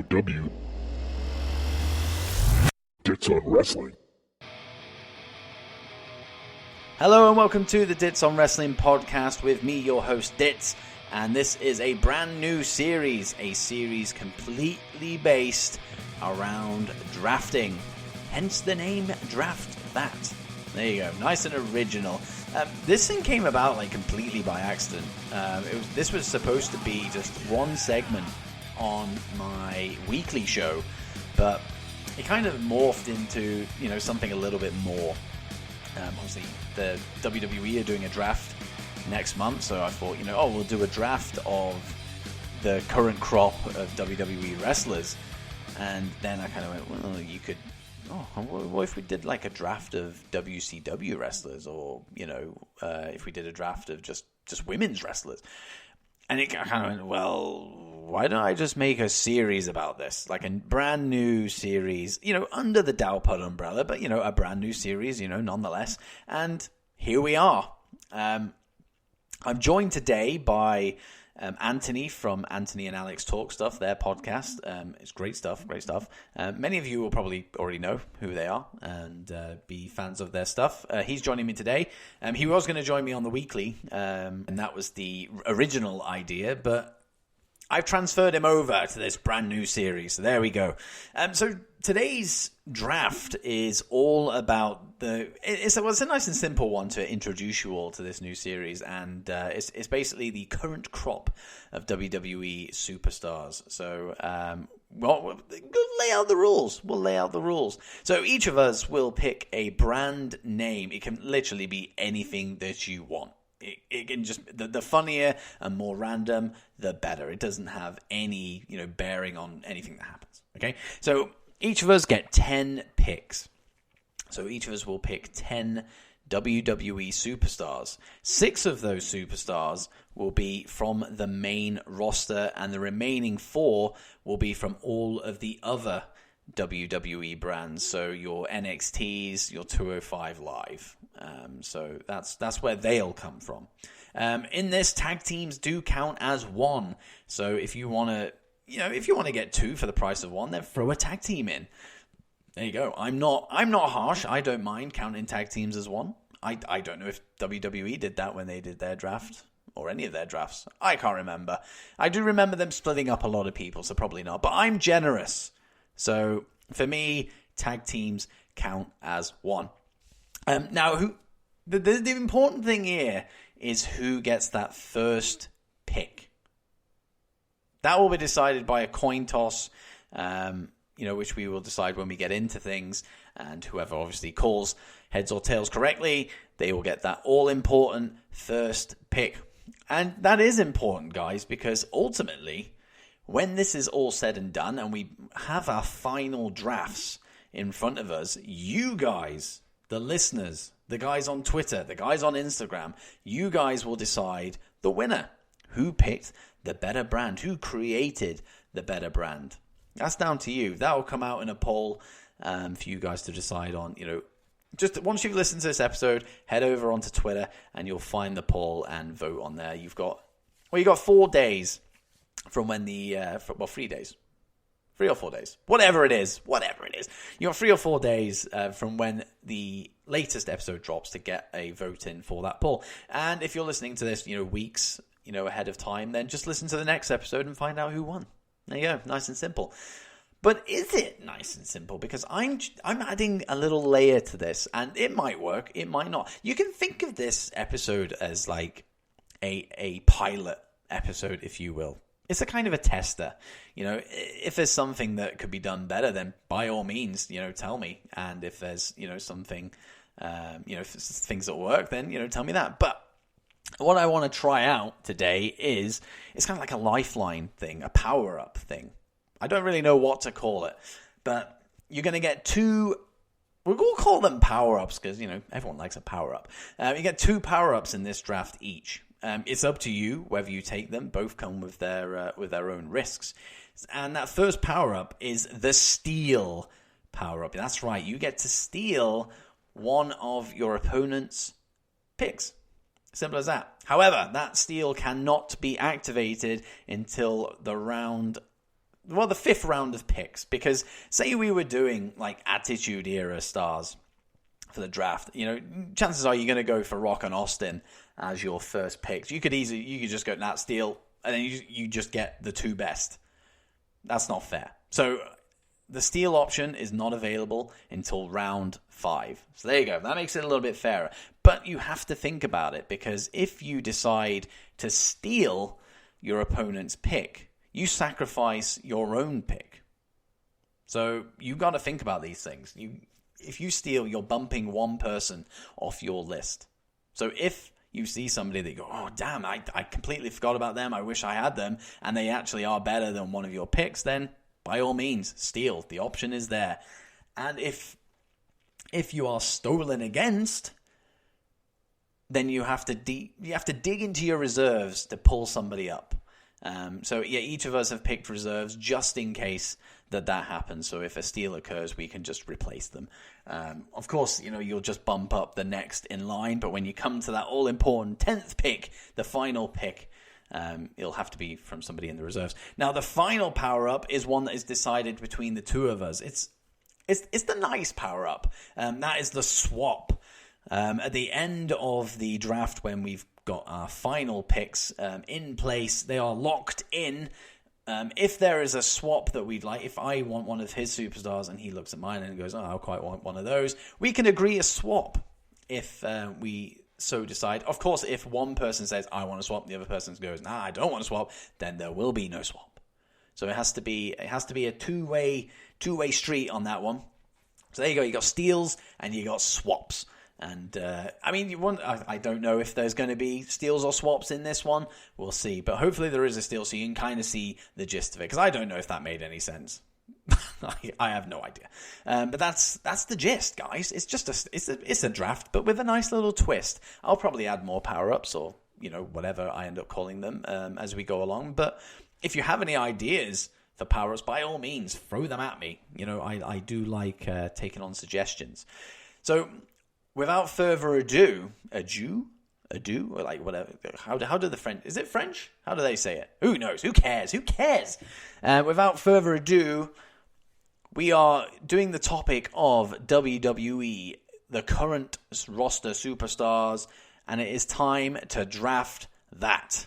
DOW Dits on Wrestling. Hello and welcome to the Dits on Wrestling podcast with me, your host Dits, and this is a brand new series, a series completely based around drafting, hence the name Draft That. There you go, nice and original. This thing came about like completely by accident. This was supposed to be just one segment on my weekly show, but it kind of morphed into, something a little bit more. Obviously, the WWE are doing a draft next month, so I thought, we'll do a draft of the current crop of WWE wrestlers. And then I kind of went, well, what if we did like a draft of WCW wrestlers, or, if we did a draft of just women's wrestlers? And it kind of went, well, why don't I just make a series about this? Like a brand new series, under the DowPod umbrella, but, a brand new series, nonetheless. And here we are. I'm joined today by Anthony from Anthony and Alex Talk Stuff, their podcast. It's great stuff. Many of you will probably already know who they are and be fans of their stuff. He's joining me today. He was going to join me on the weekly, and that was the original idea, but I've transferred him over to this brand new series. So there we go. So today's draft is all about it's a nice and simple one to introduce you all to this new series, and it's basically the current crop of WWE Superstars. So we'll lay out the rules. So each of us will pick a brand name. It can literally be anything that you want. It can just, the funnier and more random, the better. It doesn't have any, bearing on anything that happens. Okay, so each of us get 10 picks. So each of us will pick 10 WWE superstars. 6 of those superstars will be from the main roster, and the remaining 4 will be from all of the other WWE brands. So your NXTs, your 205 Live. So that's where they'll come from. In this, tag teams do count as one. So if you want to get 2 for the price of 1, then throw a tag team in. There you go. I'm not harsh. I don't mind counting tag teams as 1. I don't know if WWE did that when they did their draft, or any of their drafts. I can't remember. I do remember them splitting up a lot of people, so probably not. But I'm generous. So for me, tag teams count as 1. Now, the important thing here is who gets that first pick. That will be decided by a coin toss, which we will decide when we get into things. And whoever obviously calls heads or tails correctly, they will get that all-important first pick. And that is important, guys, because ultimately, when this is all said and done and we have our final drafts in front of us, you guys, the listeners, the guys on Twitter, the guys on Instagram, you guys will decide the winner. Who picked the better brand? Who created the better brand? That's down to you. That will come out in a poll for you guys to decide on. Just once you've listened to this episode, head over onto Twitter and you'll find the poll and vote on there. You've got 4 days from when 3 days. 3 or 4 days. Whatever it is. You got 3 or 4 days from when the latest episode drops to get a vote in for that poll. And if you're listening to this, weeks, ahead of time, then just listen to the next episode and find out who won. There you go. Nice and simple. But is it nice and simple? Because I'm adding a little layer to this, and it might work. It might not. You can think of this episode as like a pilot episode, if you will. It's a kind of a tester. If there's something that could be done better, then by all means, tell me. And if there's, something, if things that work, then, tell me that. But what I want to try out today is, it's kind of like a lifeline thing, a power-up thing. I don't really know what to call it, but you're going to get 2, we'll call them power-ups because, everyone likes a power-up. You get 2 power-ups in this draft each. It's up to you whether you take them. Both come with their own risks. And that first power-up is the steal power-up. That's right. You get to steal one of your opponent's picks. Simple as that. However, that steal cannot be activated until the round the fifth round of picks, because say we were doing like Attitude Era stars for the draft, chances are you're going to go for Rock and Austin as your first picks. You could just go Nat Steele, and then you just get the two best. That's not fair. So the Steele option is not available until round 5. So there you go. That makes it a little bit fairer. But you have to think about it, because if you decide to steal your opponent's pick, you sacrifice your own pick. So you got to think about these things. If you steal, you're bumping one person off your list. So if you see somebody that you go, oh, damn, I completely forgot about them, I wish I had them, and they actually are better than one of your picks, then by all means, steal. The option is there. And if you are stolen against, then you have to dig into your reserves to pull somebody up. So yeah, each of us have picked reserves just in case that happens. So if a steal occurs, we can just replace them. Of course, you'll just bump up the next in line. But when you come to that all-important 10th pick, the final pick, it'll have to be from somebody in the reserves. Now, the final power-up is one that is decided between the two of us. It's the nice power-up. That is the swap. At the end of the draft, when we've got our final picks in place, they are locked in. If there is a swap that we'd like, if I want one of his superstars and he looks at mine and goes, oh, I quite want one of those, we can agree a swap if we so decide. Of course, if one person says, I want to swap, the other person goes, nah, I don't want to swap, then there will be no swap. So it has to be a two-way street on that one. So there you go. You got steals and you got swaps. And I don't know if there's going to be steals or swaps in this one. We'll see. But hopefully there is a steal, so you can kind of see the gist of it. Because I don't know if that made any sense. I have no idea. But that's the gist, guys. It's just it's a draft, but with a nice little twist. I'll probably add more power-ups or whatever I end up calling them as we go along. But if you have any ideas for power-ups, by all means, throw them at me. I do like taking on suggestions. So, without further ado, or like whatever. How do the French? Is it French? How do they say it? Who knows? Who cares? Without further ado, we are doing the topic of WWE, the current roster superstars, and it is time to draft that.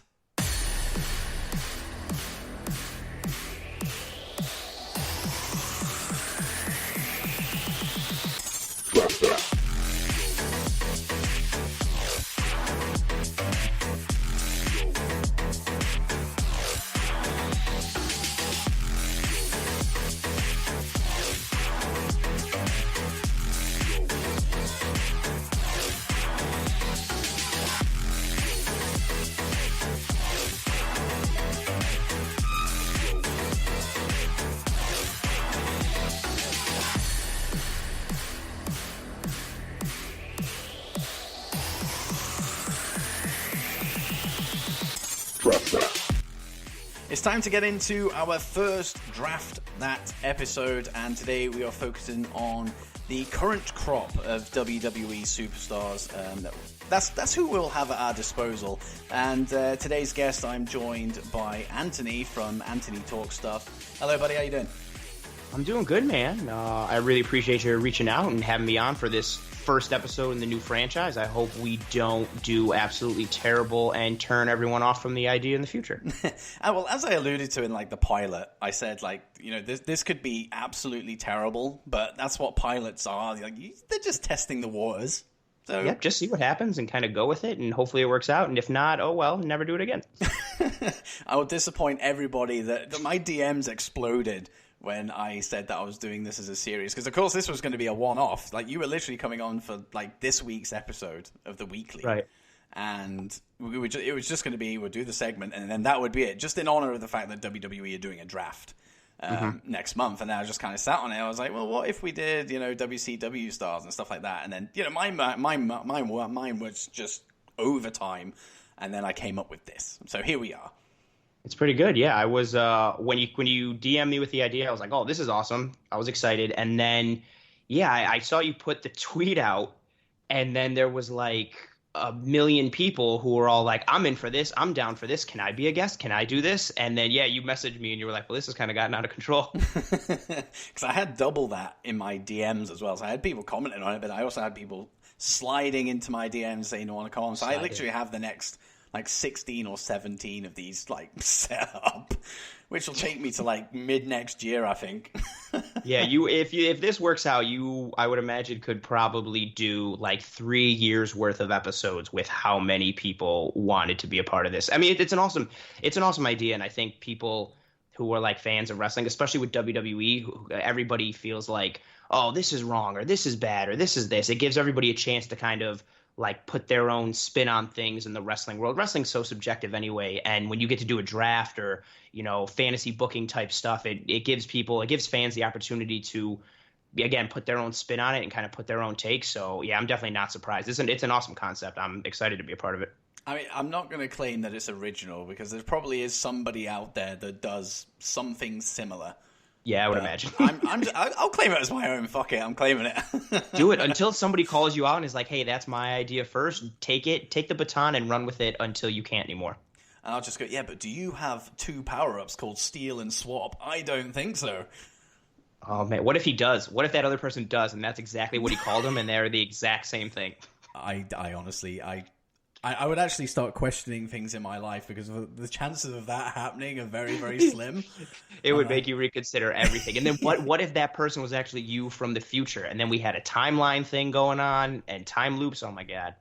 It's time to get into our first Draft That episode, and today we are focusing on the current crop of WWE superstars. That's who we'll have at our disposal. And today's guest, I'm joined by Anthony from Anthony Talk Stuff. Hello, buddy. How you doing? I'm doing good, man. I really appreciate you reaching out and having me on for this first episode in the new franchise. I hope we don't do absolutely terrible and turn everyone off from the idea in the future. Well, as I alluded to in the pilot, I said this could be absolutely terrible, but that's what pilots are. They're just testing the waters. So yeah, just see what happens and kind of go with it, and hopefully it works out. And if not, oh well, never do it again. I will disappoint everybody that my DMs exploded when I said that I was doing this as a series, because of course this was going to be a one-off. You were literally coming on for this week's episode of the weekly, right? And it was just going to be, we'll do the segment and then that would be it, just in honor of the fact that WWE are doing a draft next month. And then I just kind of sat on it. I was like, well, what if we did WCW stars and stuff like that? And then mine was just overtime, and then I came up with this. So here we are. It's pretty good. Yeah, I was when you DM me with the idea, I was like, oh, this is awesome. I was excited. And then I saw you put the tweet out, and then there was a million people who were all like, I'm in for this, I'm down for this, can I be a guest, can I do this? And then you messaged me and you were like, well, this has kind of gotten out of control. Because I had double that in my DMs as well. So I had people commenting on it, but I also had people sliding into my DMs saying they want to come on. So I literally have the next like 16 or 17 of these like set up, which will take me to like mid next year, I think. Yeah, if this works out, I would imagine could probably do like 3 years worth of episodes with how many people wanted to be a part of this. I mean, it's an awesome idea, and I think people who are like fans of wrestling, especially with WWE, everybody feels like, oh, this is wrong, or this is bad, or this is this. It gives everybody a chance to kind of like put their own spin on things in the wrestling world. Wrestling's so subjective anyway, and when you get to do a draft or, fantasy booking type stuff, it gives fans the opportunity to, again, put their own spin on it and kind of put their own take. So yeah, I'm definitely not surprised. It's an awesome concept. I'm excited to be a part of it. I mean, I'm not going to claim that it's original because there probably is somebody out there that does something similar. Yeah, I would imagine. I'll claim it as my own. Fuck it, I'm claiming it. Do it until somebody calls you out and is like, hey, that's my idea first. Take the baton and run with it until you can't anymore. And I'll just go, yeah, but do you have 2 power-ups called Steal and Swap? I don't think so. Oh, man, what if he does? What if that other person does, and that's exactly what he called them, and they're the exact same thing? I honestly, I would actually start questioning things in my life because the chances of that happening are very, very slim. It would make you reconsider everything. And then what if that person was actually you from the future? And then we had a timeline thing going on and time loops. Oh my God.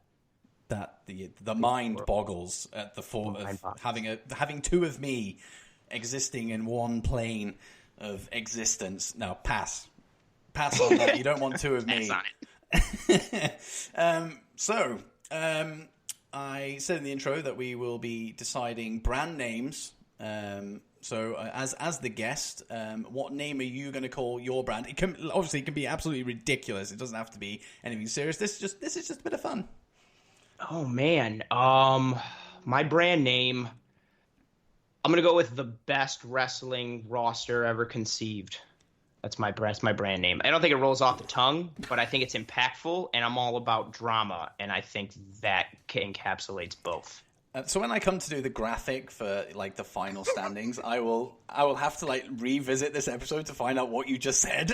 That the mind boggles at the thought of having 2 of me existing in one plane of existence. No, pass on that. You don't want 2 of me. Pass on it. I said in the intro that we will be deciding brand names. So as the guest, what name are you going to call your brand? It can be absolutely ridiculous. It doesn't have to be anything serious. This is just a bit of fun. Oh man, my brand name. I'm gonna go with the best wrestling roster ever conceived. That's my brand name. I don't think it rolls off the tongue, but I think it's impactful, and I'm all about drama, and I think that encapsulates both. So when I come to do the graphic for like the final standings, I will have to like revisit this episode to find out what you just said.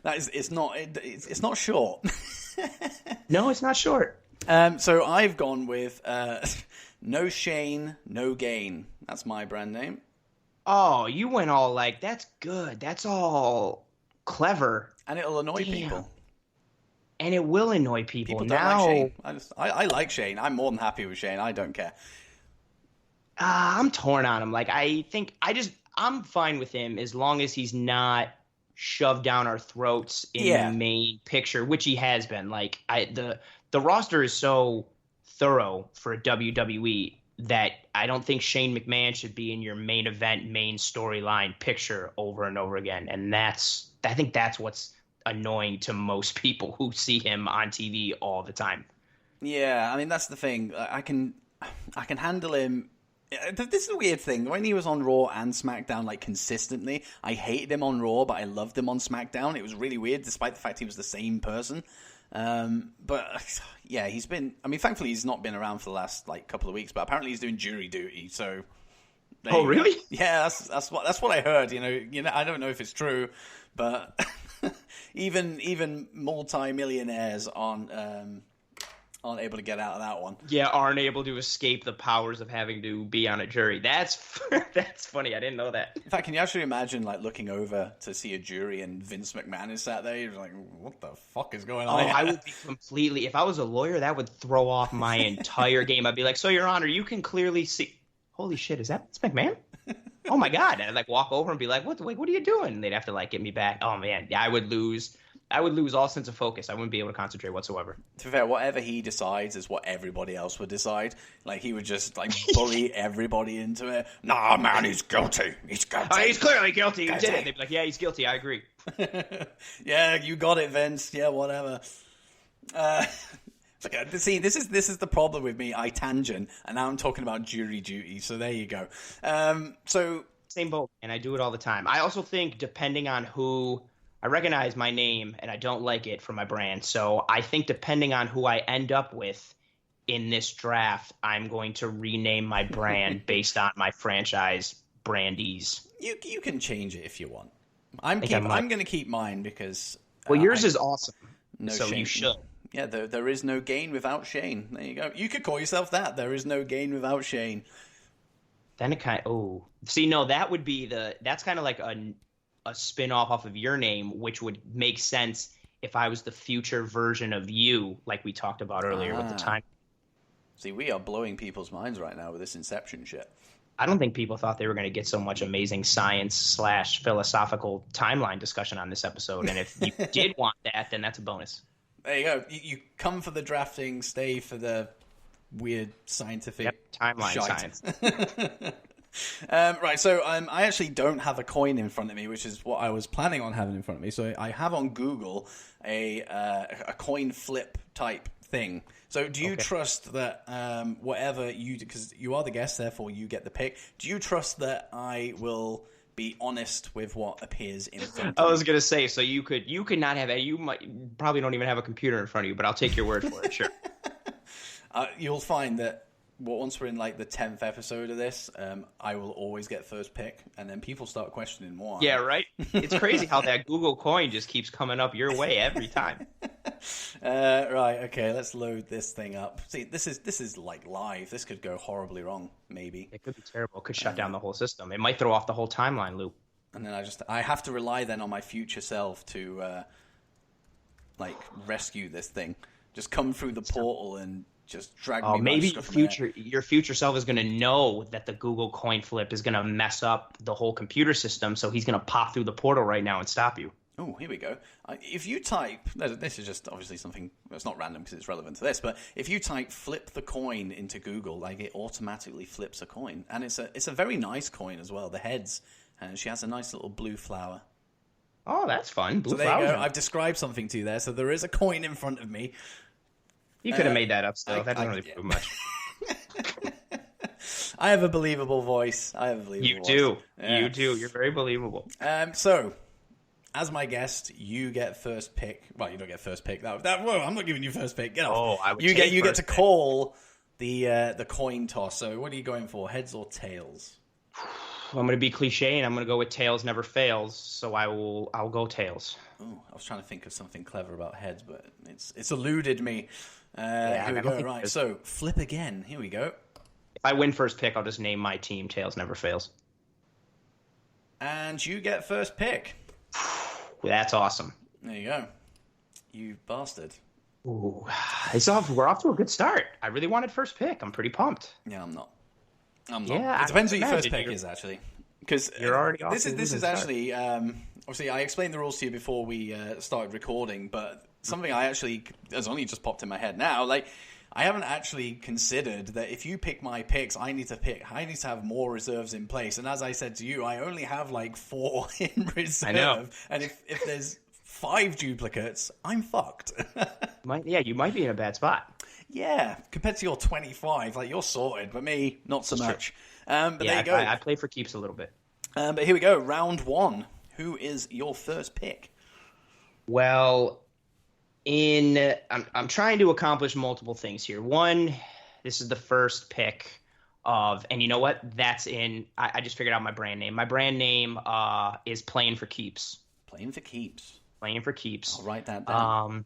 It's not short. No, it's not short. So I've gone with no Shane, no gain. That's my brand name. Oh, you went all like, that's good. That's all clever. And it'll annoy people. And it will annoy people. People don't like Shane. I like Shane. I'm more than happy with Shane. I don't care. I'm torn on him. Like, I'm fine with him as long as he's not shoved down our throats in the main picture, which he has been. Like, the roster is so thorough for WWE that I don't think Shane McMahon should be in your main event, main storyline picture over and over again. And I think that's what's annoying to most people who see him on TV all the time. Yeah, I mean, that's the thing. I can handle him. This is a weird thing. When he was on Raw and SmackDown, like, consistently, I hated him on Raw, but I loved him on SmackDown. It was really weird, despite the fact he was the same person. But yeah, he's been. I mean, thankfully, he's not been around for the last like couple of weeks. But apparently, he's doing jury duty. So, oh really? Yeah, that's what I heard. You know, I don't know if it's true, but even multi-millionaires aren't able to get out of that one. Yeah, aren't able to escape the powers of having to be on a jury. That's funny. I didn't know that. In fact, can you actually imagine like looking over to see a jury and Vince McMahon is sat there? You're like, what the fuck is going on? Oh, I would be completely. If I was a lawyer, that would throw off my entire game. I'd be like, so, Your Honor, you can clearly see. Holy shit, is that Vince McMahon? Oh my God! And I'd like walk over and be like, what are you doing? And they'd have to like get me back. Oh man, yeah, I would lose all sense of focus. I wouldn't be able to concentrate whatsoever. To be fair, whatever he decides is what everybody else would decide. Like, he would just, like, bully everybody into it. Nah, man, he's guilty. He's guilty. Oh, he's clearly guilty. He did it. They'd be like, yeah, he's guilty. I agree. Yeah, you got it, Vince. Yeah, whatever. See, this is the problem with me. I tangent, and now I'm talking about jury duty. So there you go. Same boat, and I do it all the time. I also think, depending on who... I recognize my name, and I don't like it for my brand. So I think depending on who I end up with, in this draft, I'm going to rename my brand based on my franchise brandies. You can change it if you want. I'm going to keep mine because... Well, yours is awesome, so shame. You should. Yeah, there is no gain without Shane. There you go. You could call yourself that. There is no gain without Shane. Then it kind of... Oh. See, no, that would be the... That's kind of like a spin-off off of your name, which would make sense if I was the future version of you, like we talked about earlier with the time. See, we are blowing people's minds right now with this Inception shit. I don't think people thought they were going to get so much amazing science/philosophical timeline discussion on this episode. And if you did want that, then that's a bonus. There you go. You come for the drafting, stay for the weird scientific timeline shite. science. Right, so I actually don't have a coin in front of me, which is what I was planning on having in front of me. So I have on Google a coin flip type thing. So do you trust that whatever you do, because you are the guest, therefore you get the pick, do you trust that I will be honest with what appears in front of me? I was going to say, so you could not have, you might probably don't even have a computer in front of you, but I'll take your word for it, sure. You'll find that once we're in like the 10th episode of this, I will always get first pick, and then people start questioning more. Yeah, right? It's crazy how that Google coin just keeps coming up your way every time. Right, okay, let's load this thing up. See, this is like live. This could go horribly wrong, maybe. It could be terrible. It could shut down the whole system. It might throw off the whole timeline loop. And then I have to rely then on my future self to like rescue this thing. Just come through the portal and just drag me. Maybe your future self is going to know that the Google coin flip is going to mess up the whole computer system, so he's going to pop through the portal right now and stop you. Oh, here we go. If you type, this is just obviously something that's not random because it's relevant to this, but if you type "flip the coin" into Google, like it automatically flips a coin, and it's a very nice coin as well. The heads, and she has a nice little blue flower. Oh, that's fun. Blue so there flowers. you go. I've described something to you there. So there is a coin in front of me. You could have made that up still. That doesn't really prove much. I have a believable voice. You do. Yeah. You do. You're very believable. So, as my guest, you get first pick. Well, you don't get first pick. Whoa, I'm not giving you first pick. Get off. I would you get to pick. call the coin toss. So, what are you going for? Heads or tails? I'm going to be cliche, and I'm going to go with tails never fails. So I'll go tails. Oh, I was trying to think of something clever about heads, but it's eluded me. Here we go. Right, so flip again. Here we go. If I win first pick, I'll just name my team Tails Never Fails. And you get first pick. That's awesome. There you go. You bastard. Ooh, we're off to a good start. I really wanted first pick. I'm pretty pumped. Yeah, I'm not. Yeah, it depends what your first pick is, actually. Because you're already off. This is actually obviously I explained the rules to you before we started recording, but something I actually has only just popped in my head now. Like, I haven't actually considered that if you pick my picks, I need to have more reserves in place. And as I said to you, I only have like 4 in reserve. I know. And if there's 5 duplicates, I'm fucked. You might be in a bad spot. Yeah, compared to your 25, like, you're sorted, but me, not so much. But there you go. I play for keeps a little bit. But here we go, round 1. Who is your first pick? Well, I'm trying to accomplish multiple things here. One, this is the first pick of, and you know what? I just figured out my brand name. My brand name is Playing for Keeps. Playing for Keeps. Playing for Keeps. I'll write that down.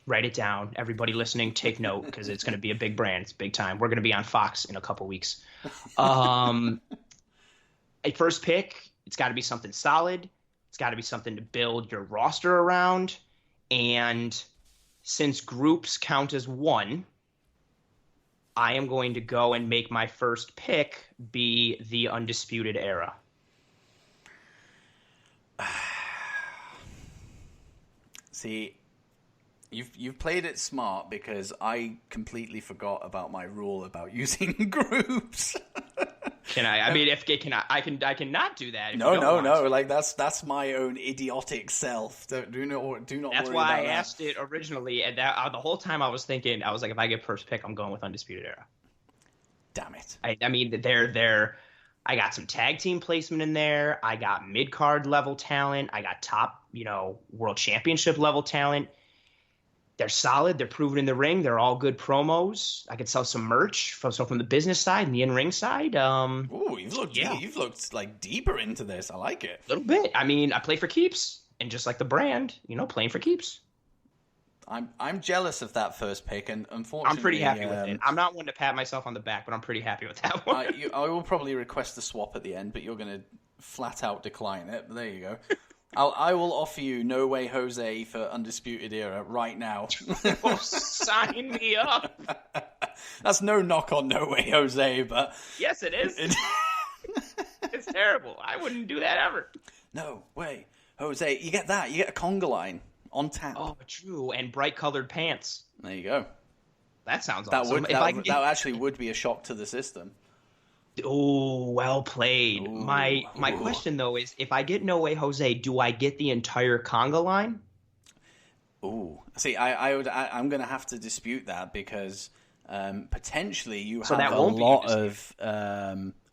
Write it down. Everybody listening, take note, because it's going to be a big brand. It's big time. We're going to be on Fox in a couple weeks. A first pick, it's got to be something solid. It's got to be something to build your roster around. And since groups count as one, I am going to go and make my first pick be the Undisputed Era. See, you've played it smart because I completely forgot about my rule about using groups. Can I? I mean, I can not do that. No. Like that's my own idiotic self. Do not. That's why I asked it originally, and that the whole time I was thinking, I was like, if I get first pick, I'm going with Undisputed Era. Damn it! I mean, they're. I got some tag team placement in there. I got mid card level talent. I got top, world championship level talent. They're solid. They're proven in the ring. They're all good promos. I could sell some merch from the business side and the in-ring side. Ooh, you've looked like deeper into this. I like it. A little bit. I mean, I play for keeps, and just like the brand, playing for keeps. I'm jealous of that first pick, and unfortunately, I'm pretty happy with it. I'm not one to pat myself on the back, but I'm pretty happy with that one. I will probably request a swap at the end, but you're going to flat out decline it. But there you go. I will offer you No Way Jose for Undisputed Era right now. Oh, sign me up. That's no knock on No Way Jose, but yes, it is. It's terrible. I wouldn't do that ever. No way, Jose. You get that. You get a conga line on tap. Oh, true. And bright colored pants. There you go. That sounds awesome. That actually would be a shock to the system. Oh, well played. Ooh, my question though is, if I get No Way Jose, do I get the entire conga line? Ooh, see, I'm going to have to dispute that because potentially you have a lot of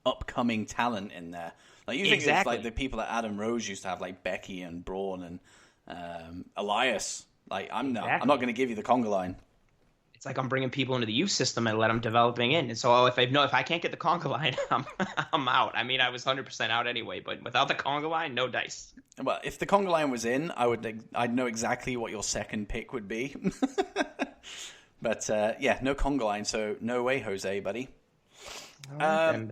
upcoming talent in there. Like you think of like the people that Adam Rose used to have, like Becky and Braun and Elias. Like I'm not going to give you the conga line. It's like I'm bringing people into the youth system and let them developing in. And so if I can't get the conga line, I'm out. I mean, I was 100% out anyway, but without the conga line, no dice. Well, if the conga line was in, I'd know exactly what your second pick would be. But yeah, no conga line, so no way, Jose, buddy. So I'm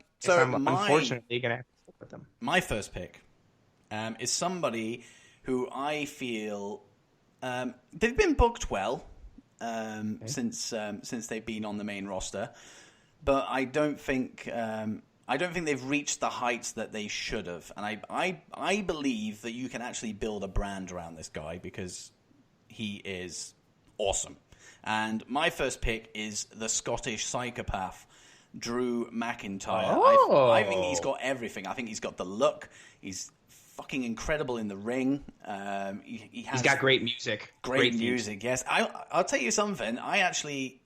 unfortunately gonna have to stick with them. My first pick is somebody who I feel they've been booked well. Since they've been on the main roster, but I don't think they've reached the heights that they should have. And I believe that you can actually build a brand around this guy because he is awesome. And my first pick is the Scottish psychopath, Drew McIntyre. Oh. I think he's got everything. I think he's got the look. He's fucking incredible in the ring. He's got great music. Great music, yes. I'll tell you something.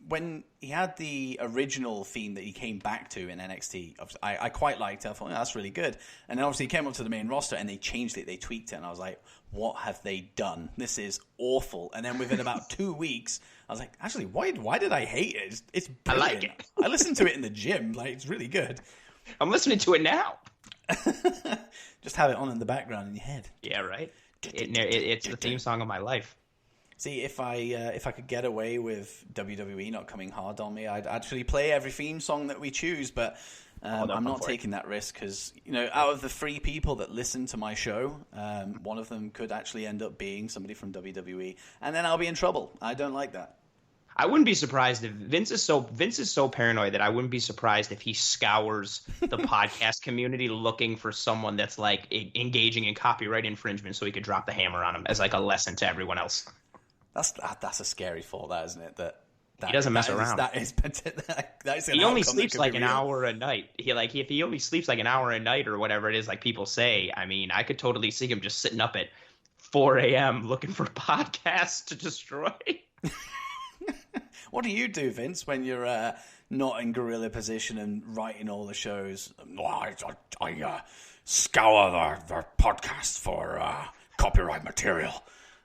When he had the original theme that he came back to in NXT, I quite liked it. I thought, that's really good. And then obviously he came up to the main roster and they changed it, they tweaked it, and I was like, what have they done? This is awful. And then within about 2 weeks, I was like, actually, why did I hate it? It's brilliant. I like it. I listened to it in the gym. Like, it's really good. I'm listening to it now. Just have it on in the background in your head. Yeah, right. It's the theme song of my life. See, if I could get away with WWE not coming hard on me, I'd actually play every theme song that we choose. But I'm not taking that risk because out of the 3 people that listen to my show, one of them could actually end up being somebody from WWE, and then I'll be in trouble. I don't like that. I wouldn't be surprised if Vince is so paranoid that I wouldn't be surprised if he scours the podcast community looking for someone that's like engaging in copyright infringement so he could drop the hammer on him as like a lesson to everyone else. That's a scary thought, that isn't it? That he doesn't mess around. That is he only sleeps like an hour a night. If he only sleeps like an hour a night or whatever it is, like people say, I mean, I could totally see him just sitting up at 4 a.m. looking for podcasts to destroy. What do you do, Vince, when you're not in guerrilla position and writing all the shows? I scour their podcast for copyright material.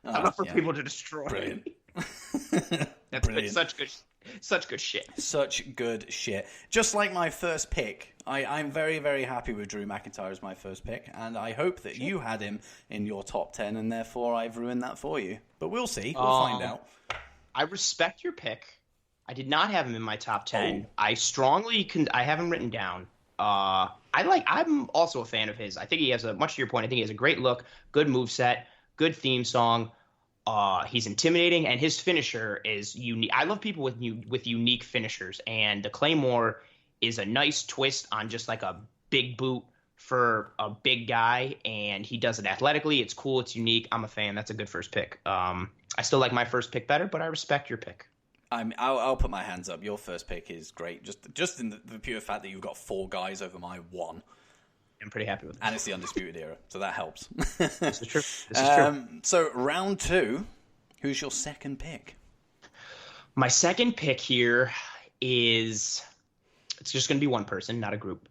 I love for people to destroy. Brilliant. That's Brilliant. Such good shit. Such good shit. Just like my first pick, I'm very, very happy with Drew McIntyre as my first pick, and I hope that you had him in your top 10, and therefore I've ruined that for you. But we'll see. We'll find out. I respect your pick. I did not have him in my top 10. Oh. I have him written down. I'm also a fan of his. I think he has much to your point, I think he has a great look, good moveset, good theme song. He's intimidating, and his finisher is unique. I love people with unique finishers, and the Claymore is a nice twist on just like a big boot for a big guy, and he does it athletically. It's cool. It's unique. I'm a fan. That's a good first pick. I still like my first pick better, but I respect your pick. I'll put my hands up. Your first pick is great. Just in the pure fact that you've got 4 guys over my 1. I'm pretty happy with it. And it's the Undisputed Era, so that helps. This is true. So round 2, who's your second pick? My second pick here it's just going to be one person, not a group.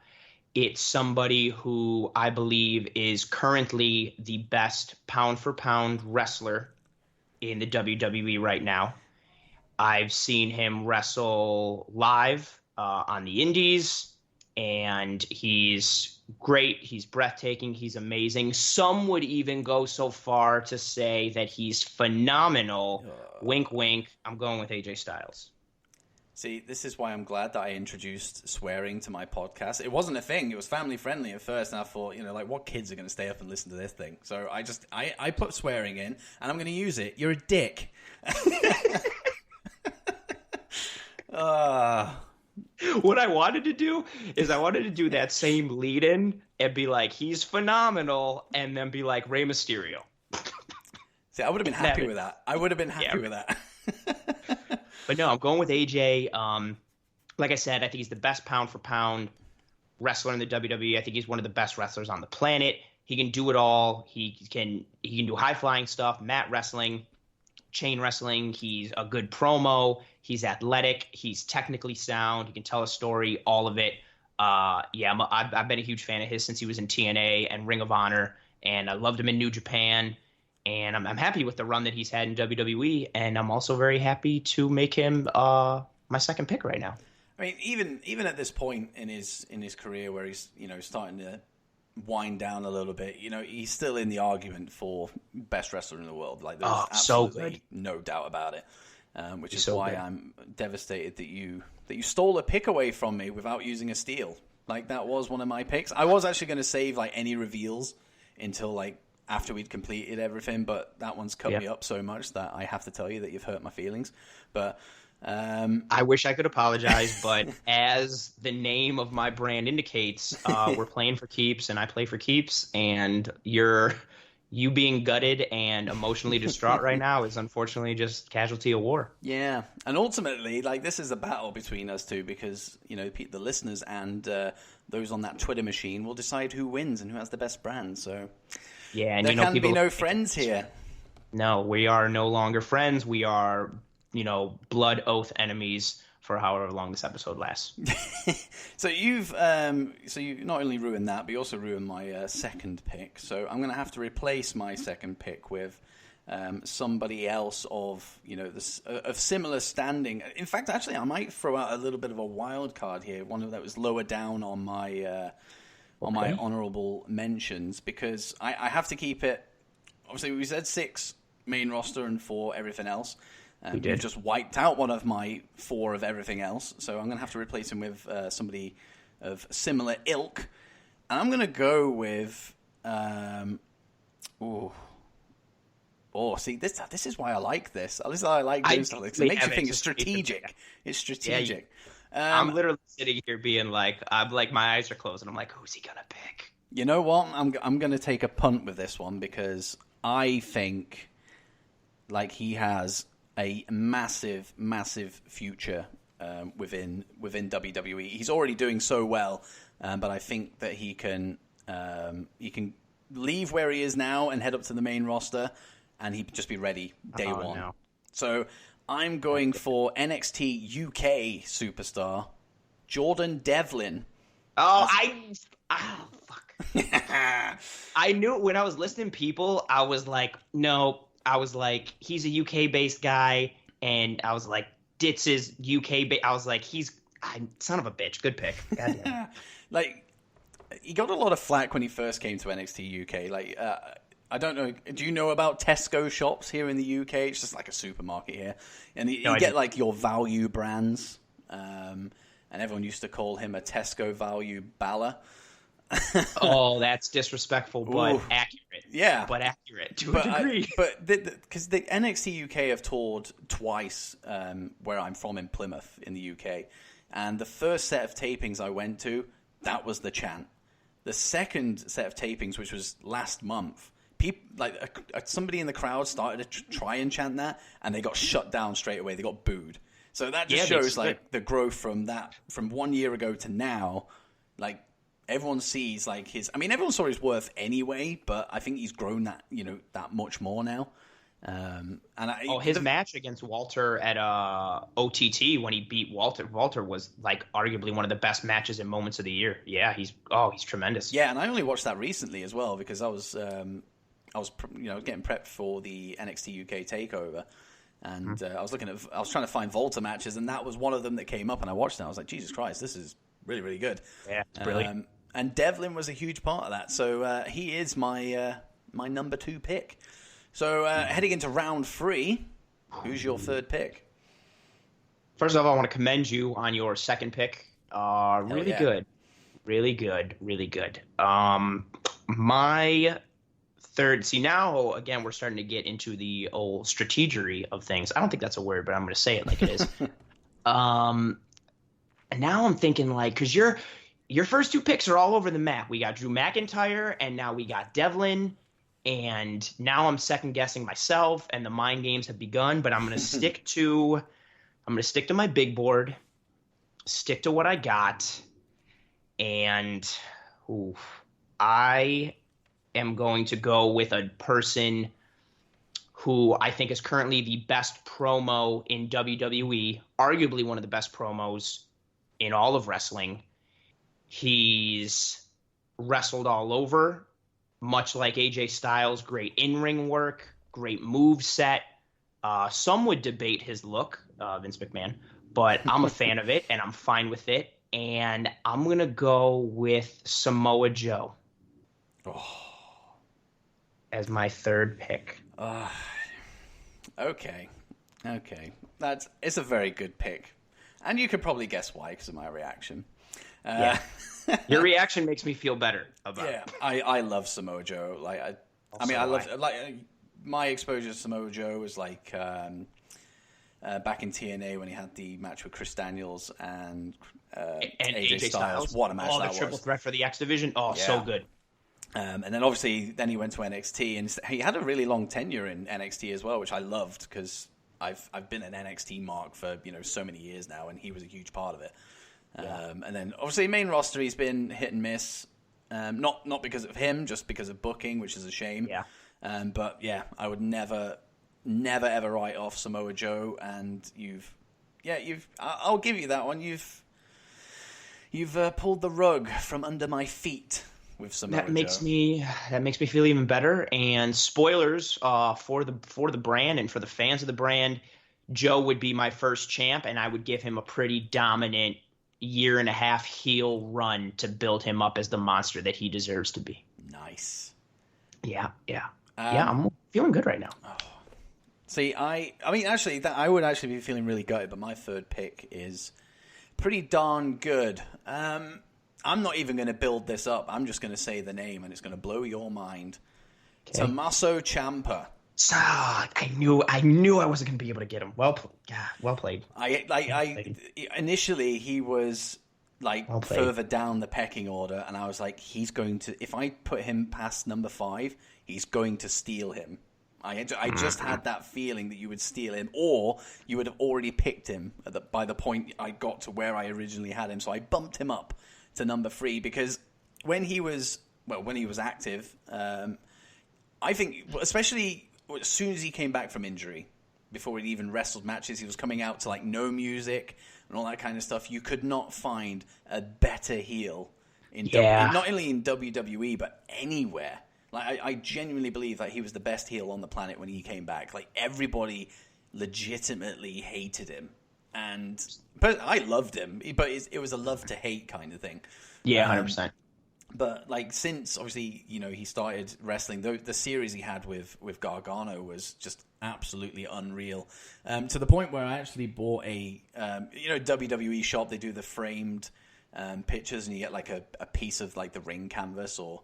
It's somebody who I believe is currently the best pound-for-pound wrestler in the WWE right now. I've seen him wrestle live on the indies, and he's great. He's breathtaking. He's amazing. Some would even go so far to say that he's phenomenal. Wink, wink. I'm going with AJ Styles. See, this is why I'm glad that I introduced swearing to my podcast. It wasn't a thing. It was family friendly at first, and I thought, like, what kids are going to stay up and listen to this thing? So I put swearing in, and I'm going to use it. You're a dick. What I wanted to do is I wanted to do that same lead-in and be like, he's phenomenal, and then be like, Rey Mysterio. See, I would have been happy with that. I would have been happy with that. But no, I'm going with AJ. Like I said, I think he's the best pound-for-pound wrestler in the WWE. I think he's one of the best wrestlers on the planet. He can do it all. He can do high-flying stuff, mat wrestling, chain wrestling. He's a good promo. He's athletic. He's technically sound. He can tell a story, all of it. I've been a huge fan of his since he was in TNA and Ring of Honor, and I loved him in New Japan. And I'm happy with the run that he's had in WWE, and I'm also very happy to make him my second pick right now. I mean, even at this point in his career where he's starting to wind down a little bit, he's still in the argument for best wrestler in the world. Like there's absolutely no doubt about it. Which is why I'm devastated that you stole a pick away from me without using a steal. Like that was one of my picks. I was actually going to save like any reveals until like after we'd completed everything, but that one's cut me up so much that I have to tell you that you've hurt my feelings. But I wish I could apologize, but as the name of my brand indicates, we're playing for keeps, and I play for keeps, and you being gutted and emotionally distraught right now is unfortunately just casualty of war. Yeah, and ultimately, like this is a battle between us two because the listeners and those on that Twitter machine will decide who wins and who has the best brand. So yeah, and there can be no friends here. No, we are no longer friends. We are, blood oath enemies for however long this episode lasts. So you not only ruined that, but you also ruined my second pick. So I'm going to have to replace my second pick with somebody else of of similar standing. In fact, actually, I might throw out a little bit of a wild card here, one that was lower down on my my honorable mentions, because I have to keep it. Obviously, we said 6 main roster and 4 everything else. We did. We've just wiped out one of my 4 of everything else, so I'm going to have to replace him with somebody of similar ilk. And I'm going to go with... see, this is why I like this. This is why I like doing stuff. It makes you think it's strategic. It's strategic. I'm literally sitting here being like, my eyes are closed, and I'm like, who's he going to pick? You know what? I'm going to take a punt with this one because I think like he has a massive, massive future within WWE. He's already doing so well, but I think that he can leave where he is now and head up to the main roster, and he'd just be ready day one. No. So I'm going for NXT UK superstar Jordan Devlin. Fuck. I knew it when I was listing people. I was like, no. I was like, he's a UK-based guy, and I was like, Ditz is UK-based. I was like, son of a bitch. Good pick. Goddamn. Like, he got a lot of flack when he first came to NXT UK. Like, I don't know. Do you know about Tesco shops here in the UK? It's just like a supermarket here. And you get, like, your value brands. And everyone used to call him a Tesco value Balor. Oh, that's disrespectful, but accurate. Yeah. But accurate to a degree. But because the NXT UK have toured twice where I'm from in Plymouth in the UK. And the first set of tapings I went to, that was the chant. The second set of tapings, which was last month, somebody in the crowd started to try and chant that, and they got shut down straight away. They got booed. So that just shows like the growth from 1 year ago to now. Like, everyone sees like his. I mean, everyone saw his worth anyway, but I think he's grown that much more now. His match against Walter at OTT when he beat Walter. Walter was like arguably one of the best matches and moments of the year. Yeah, he's tremendous. Yeah, and I only watched that recently as well because I was getting prepped for the NXT UK takeover. And I was trying to find Volta matches, and that was one of them that came up, and I watched it. And I was like, Jesus Christ, this is really, really good. Yeah, it's brilliant. And Devlin was a huge part of that. So he is my number 2 pick. So heading into round 3, who's your third pick? First of all, I want to commend you on your second pick. Really good. Really good. Really good. My third, see now, again, we're starting to get into the old strategery of things. I don't think that's a word, but I'm going to say it like it is. And now I'm thinking like, because your first 2 picks are all over the map. We got Drew McIntyre, and now we got Devlin. And now I'm second guessing myself, and the mind games have begun. But I'm going to stick to my big board, stick to what I got, and I am going to go with a person who I think is currently the best promo in WWE, arguably one of the best promos in all of wrestling. He's wrestled all over, much like AJ Styles, great in-ring work, great move set. Some would debate his look, Vince McMahon, but I'm a fan of it, and I'm fine with it. And I'm going to go with Samoa Joe as my third pick. Okay. It's a very good pick. And you could probably guess why because of my reaction. Yeah. Your reaction makes me feel better about it. I love Samoa Joe. I love my exposure to Samoa Joe was like back in TNA when he had the match with Chris Daniels and AJ Styles. What a match that was! The triple threat for the X Division. So good. And then obviously, he went to NXT, and he had a really long tenure in NXT as well, which I loved because I've been an NXT mark for so many years now, and he was a huge part of it. And then obviously main roster, he's been hit and miss, not because of him, just because of booking, which is a shame. Yeah. But yeah, I would never ever write off Samoa Joe, and I'll give you that one. You've pulled the rug from under my feet with Samoa Joe. That makes me feel even better. And spoilers for the brand and for the fans of the brand, Joe would be my first champ, and I would give him a pretty dominant 1.5-year heel run to build him up as the monster that he deserves to be. Nice. Yeah. I'm feeling good right now. See, I mean, actually, I would actually be feeling really good, but my third pick is pretty darn good. I'm not even going to build this up. I'm just going to say the name, and it's going to blow your mind. Okay. Tommaso Ciampa. I knew I wasn't going to be able to get him. Well played. Initially he was further down the pecking order, and I was like, he's going to. If I put him past number 5, he's going to steal him. I just had that feeling that you would steal him, or you would have already picked him by the point I got to where I originally had him. So I bumped him up to number 3 because when he was active, I think especially as soon as he came back from injury, before he even wrestled matches, he was coming out to no music and all that kind of stuff. You could not find a better heel not only in WWE but anywhere. I genuinely believe that he was the best heel on the planet when he came back. Everybody legitimately hated him, but I loved him. But it was a love to hate kind of thing. Yeah, 100%. But since obviously he started wrestling, the series he had with Gargano was just absolutely unreal. To the point where I actually bought a WWE shop. They do the framed pictures, and you get a piece of the ring canvas or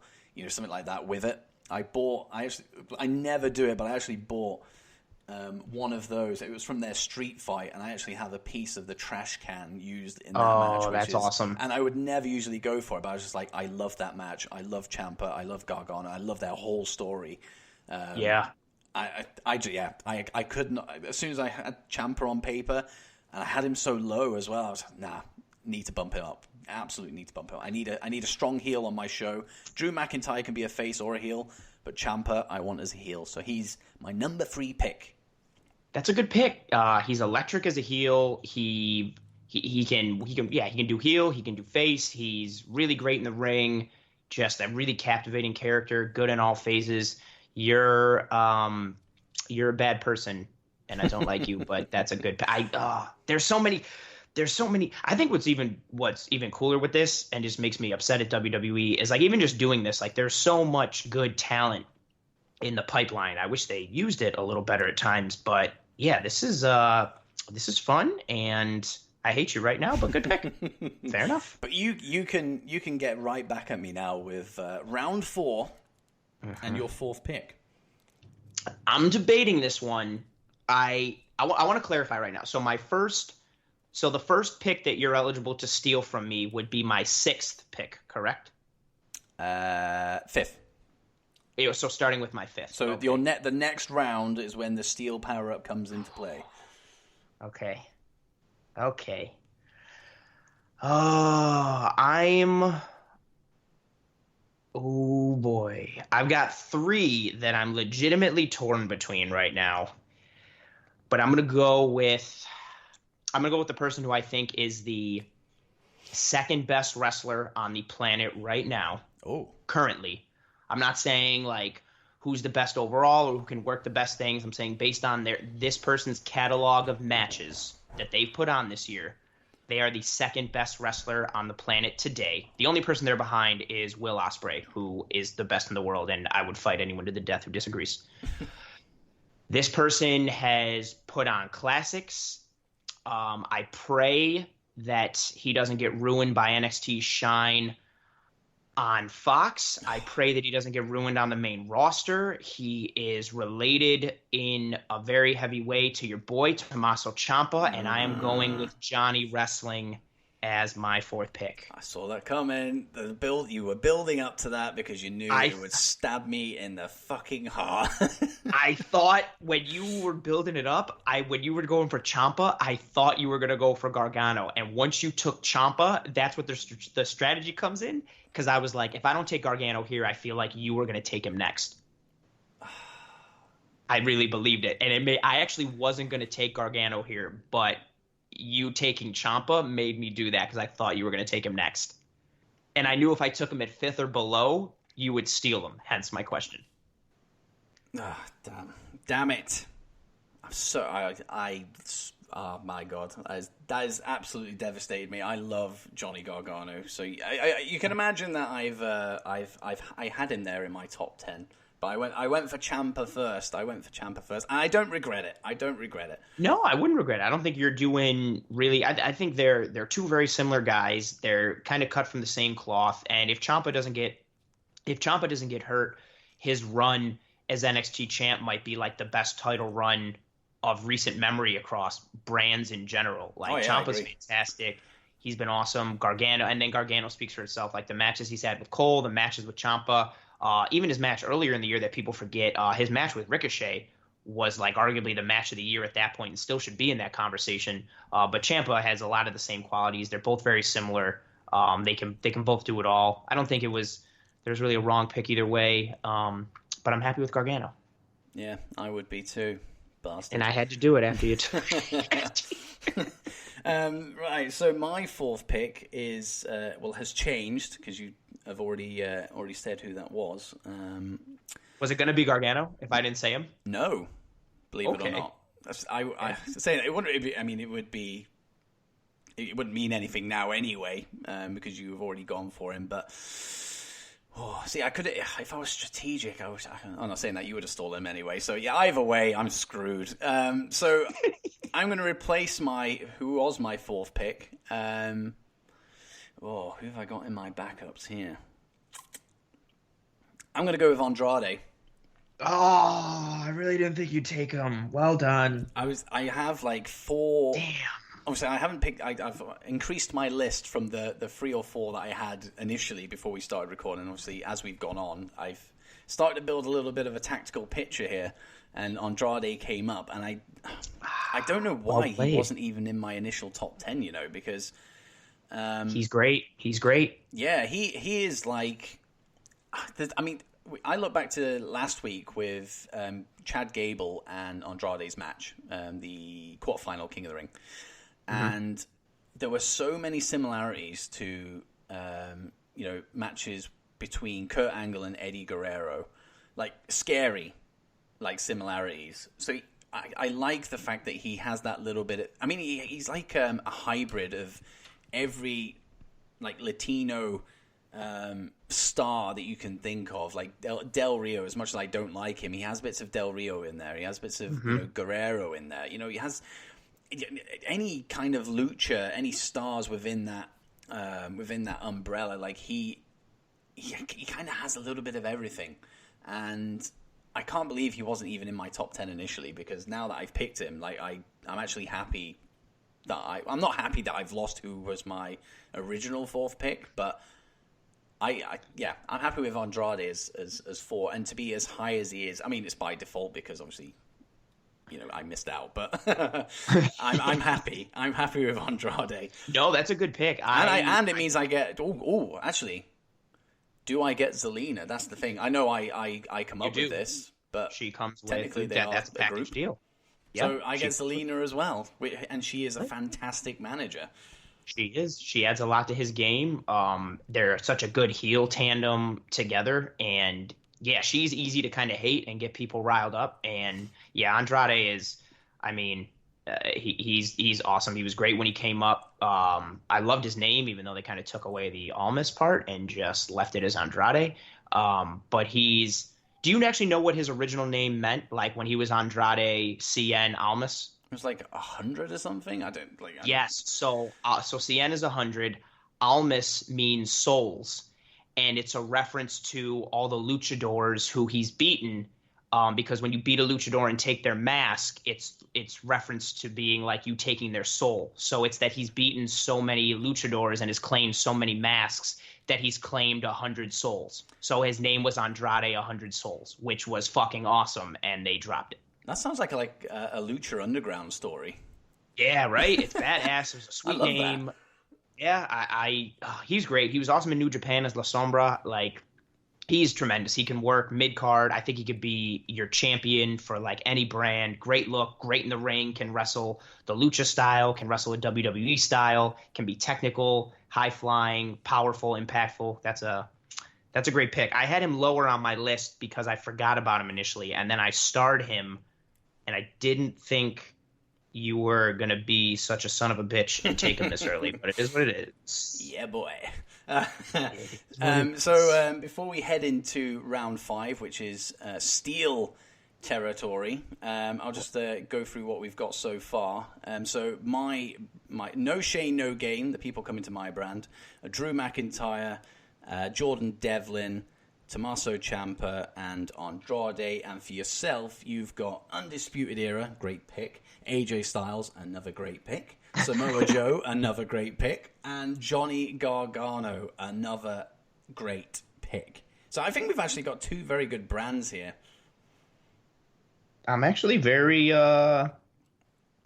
something like that with it. I never do it, but I actually bought one of those. It was from their street fight, and I actually have a piece of the trash can used in that match. Oh, that's awesome. And I would never usually go for it, but I was just like, I love that match. I love Ciampa. I love Gargano. I love their whole story. Yeah. I could not. As soon as I had Ciampa on paper, and I had him so low as well, I was like, nah, need to bump him up. Absolutely need to bump him up. I need a strong heel on my show. Drew McIntyre can be a face or a heel, but Ciampa I want as a heel. So he's my number 3 pick. That's a good pick. He's electric as a heel. He can do heel. He can do face. He's really great in the ring. Just a really captivating character. Good in all phases. You're a bad person and I don't like you, but that's a good. There's so many. I think what's even cooler with this, and just makes me upset at WWE, is like even just doing this. Like there's so much good talent in the pipeline. I wish they used it a little better at times, but yeah, this is fun, and I hate you right now, but good pick. Fair enough. But you can get right back at me now with round 4 and your 4th pick. I'm debating this one. I want to clarify right now. So the first pick that you're eligible to steal from me would be my 6th pick, correct? 5th. So starting with my 5th. So okay. the next round is when the steal power up comes into play. Okay. Oh, oh boy. I've got 3 that I'm legitimately torn between right now. But I'm going to go with the person who I think is the second best wrestler on the planet right now. Oh. Currently. I'm not saying like who's the best overall or who can work the best things. I'm saying based on this person's catalog of matches that they've put on this year, they are the second best wrestler on the planet today. The only person they're behind is Will Ospreay, who is the best in the world, and I would fight anyone to the death who disagrees. This person has put on classics. I pray that he doesn't get ruined by NXT Shine on Fox. I pray that he doesn't get ruined on the main roster. He is related in a very heavy way to your boy, Tommaso Ciampa, and I am going with Johnny Wrestling as my 4th pick. I saw that coming. You were building up to that because you knew it would stab me in the fucking heart. I thought when you were building it up, when you were going for Ciampa, I thought you were going to go for Gargano. And once you took Ciampa, that's what the strategy comes in. Because I was like, if I don't take Gargano here, I feel like you were going to take him next. I really believed it. And I actually wasn't going to take Gargano here, but you taking Ciampa made me do that because I thought you were going to take him next. And I knew if I took him at 5th or below, you would steal him. Hence my question. Damn it. I'm so oh my god, that has absolutely devastated me. I love Johnny Gargano, so you can imagine that I had him there in my top 10. But I went for Ciampa first. And I don't regret it. No, I wouldn't regret it. I don't think you're doing really. I think they're 2 very similar guys. They're kind of cut from the same cloth. And if Ciampa doesn't get hurt, his run as NXT champ might be like the best title run of recent memory across brands in general. Like Ciampa's fantastic. He's been awesome. Gargano speaks for itself. Like the matches he's had with Cole, the matches with Ciampa. Even his match earlier in the year that people forget, his match with Ricochet was like arguably the match of the year at that point and still should be in that conversation. But Ciampa has a lot of the same qualities. They're both very similar. They can both do it all. I don't think there's really a wrong pick either way. But I'm happy with Gargano. Yeah, I would be too. Bastard. And I had to do it after you right, so my 4th pick is has changed because you have already said who that was. Was it going to be Gargano if I didn't say him? No, believe it or not. I say it wouldn't. It wouldn't mean anything now anyway because you've already gone for him. But I could if I was strategic. I'm not saying that you would have stolen him anyway. So yeah, either way, I'm screwed. So I'm going to replace who was my 4th pick. Who have I got in my backups here? I'm going to go with Andrade. Oh, I really didn't think you'd take him. Well done. I have like 4. Damn. Obviously, I haven't picked. I've increased my list from the 3 or 4 that I had initially before we started recording. Obviously, as we've gone on, I've started to build a little bit of a tactical picture here, and Andrade came up, and I don't know why he wasn't even in my initial top 10. Because he's great. He's great. Yeah, he is like. I mean, I look back to last week with Chad Gable and Andrade's match, the quarterfinal King of the Ring. And there were so many similarities to, matches between Kurt Angle and Eddie Guerrero, like scary, like similarities. So I like the fact that he has that little bit of, I mean, he's like a hybrid of every like Latino star that you can think of, like Del Rio. As much as I don't like him, he has bits of Del Rio in there. He has bits of Guerrero in there. You know, he has any kind of lucha, any stars within that umbrella. Like he kind of has a little bit of everything, and I can't believe he wasn't even in my top 10 initially, because now that I've picked him, like I'm actually happy that I'm not happy that I've lost who was my original fourth pick, but I'm happy with Andrade as 4, and to be as high as he is. I mean, it's by default because obviously, you know, I missed out, but I'm happy. I'm happy with Andrade. No, that's a good pick. And it means I get. Oh, actually, do I get Zelina? That's the thing. I know I come up with this, but she comes technically with that's a a package group deal. So I get Zelina as well, and she is a fantastic manager. She is. She adds a lot to his game. They're such a good heel tandem together, and yeah, she's easy to kind of hate and get people riled up. And yeah, Andrade is. I mean, he's awesome. He was great when he came up. I loved his name, even though they kind of took away the Almas part and just left it as Andrade. But he's. Do you actually know what his original name meant? Like when he was Andrade Cien Almas? It was like 100 or something. I don't like. Yes. So Cien is 100. Almas means souls, and it's a reference to all the luchadors who he's beaten. Because when you beat a luchador and take their mask, it's reference to being like you taking their soul. So it's that he's beaten so many luchadors and has claimed so many masks that he's claimed 100 souls. So his name was Andrade 100 Souls, which was fucking awesome, and they dropped it. That sounds like a Lucha Underground story. Yeah, right? It's badass. It was a sweet name. That. Yeah, he's great. He was awesome in New Japan as La Sombra. Like, he's tremendous. He can work mid-card. I think he could be your champion for, like, any brand. Great look, great in the ring, can wrestle the Lucha style, can wrestle a WWE style, can be technical, high-flying, powerful, impactful. That's a great pick. I had him lower on my list because I forgot about him initially, and then I starred him, and I didn't think you were going to be such a son of a bitch and take him this early, but it is what it is. Yeah, boy. Before we head into round 5, which is Steel territory, I'll just go through what we've got so far. So my No Shame, No Game, the people coming to my brand, Drew McIntyre, Jordan Devlin, Tommaso Ciampa, and Andrade. And for yourself, you've got Undisputed Era, great pick. AJ Styles, another great pick. Samoa Joe, another great pick. And Johnny Gargano, another great pick. So I think we've actually got 2 very good brands here. I'm actually very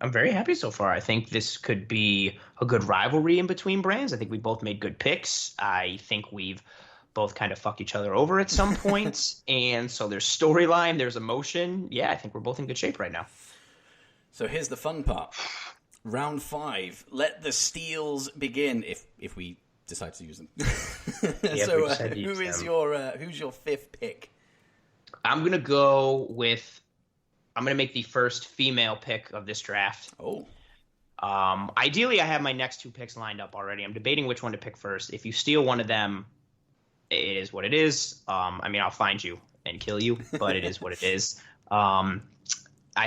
happy so far. I think this could be a good rivalry in between brands. I think we both made good picks. I think we've both kind of fucked each other over at some points. And so there's storyline, there's emotion. Yeah, I think we're both in good shape right now. So here's the fun part. Round 5. Let the steals begin, if we decide to use them. Yeah, so who's your 5th pick? I'm going to make the first female pick of this draft. Oh. Ideally, I have my next 2 picks lined up already. I'm debating which one to pick first. If you steal one of them, it is what it is. I mean, I'll find you and kill you, but it is what it is. I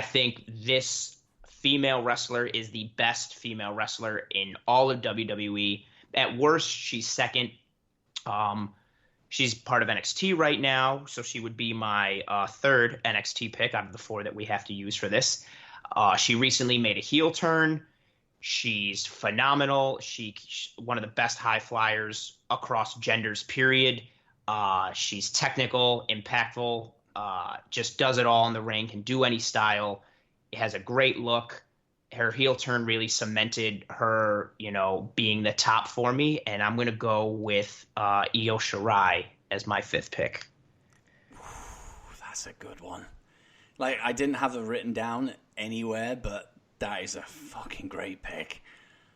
think this female wrestler is the best female wrestler in all of WWE. At worst, she's second. She's part of NXT right now, so she would be my 3rd NXT pick out of the 4 that we have to use for this. She recently made a heel turn. She's phenomenal. She's one of the best high flyers across genders, period. She's technical, impactful, just does it all in the ring, can do any style. It has a great look. Her heel turn really cemented her, being the top for me, and I'm going to go with Io Shirai as my 5th pick. That's a good one. Like, I didn't have it written down anywhere, but that is a fucking great pick.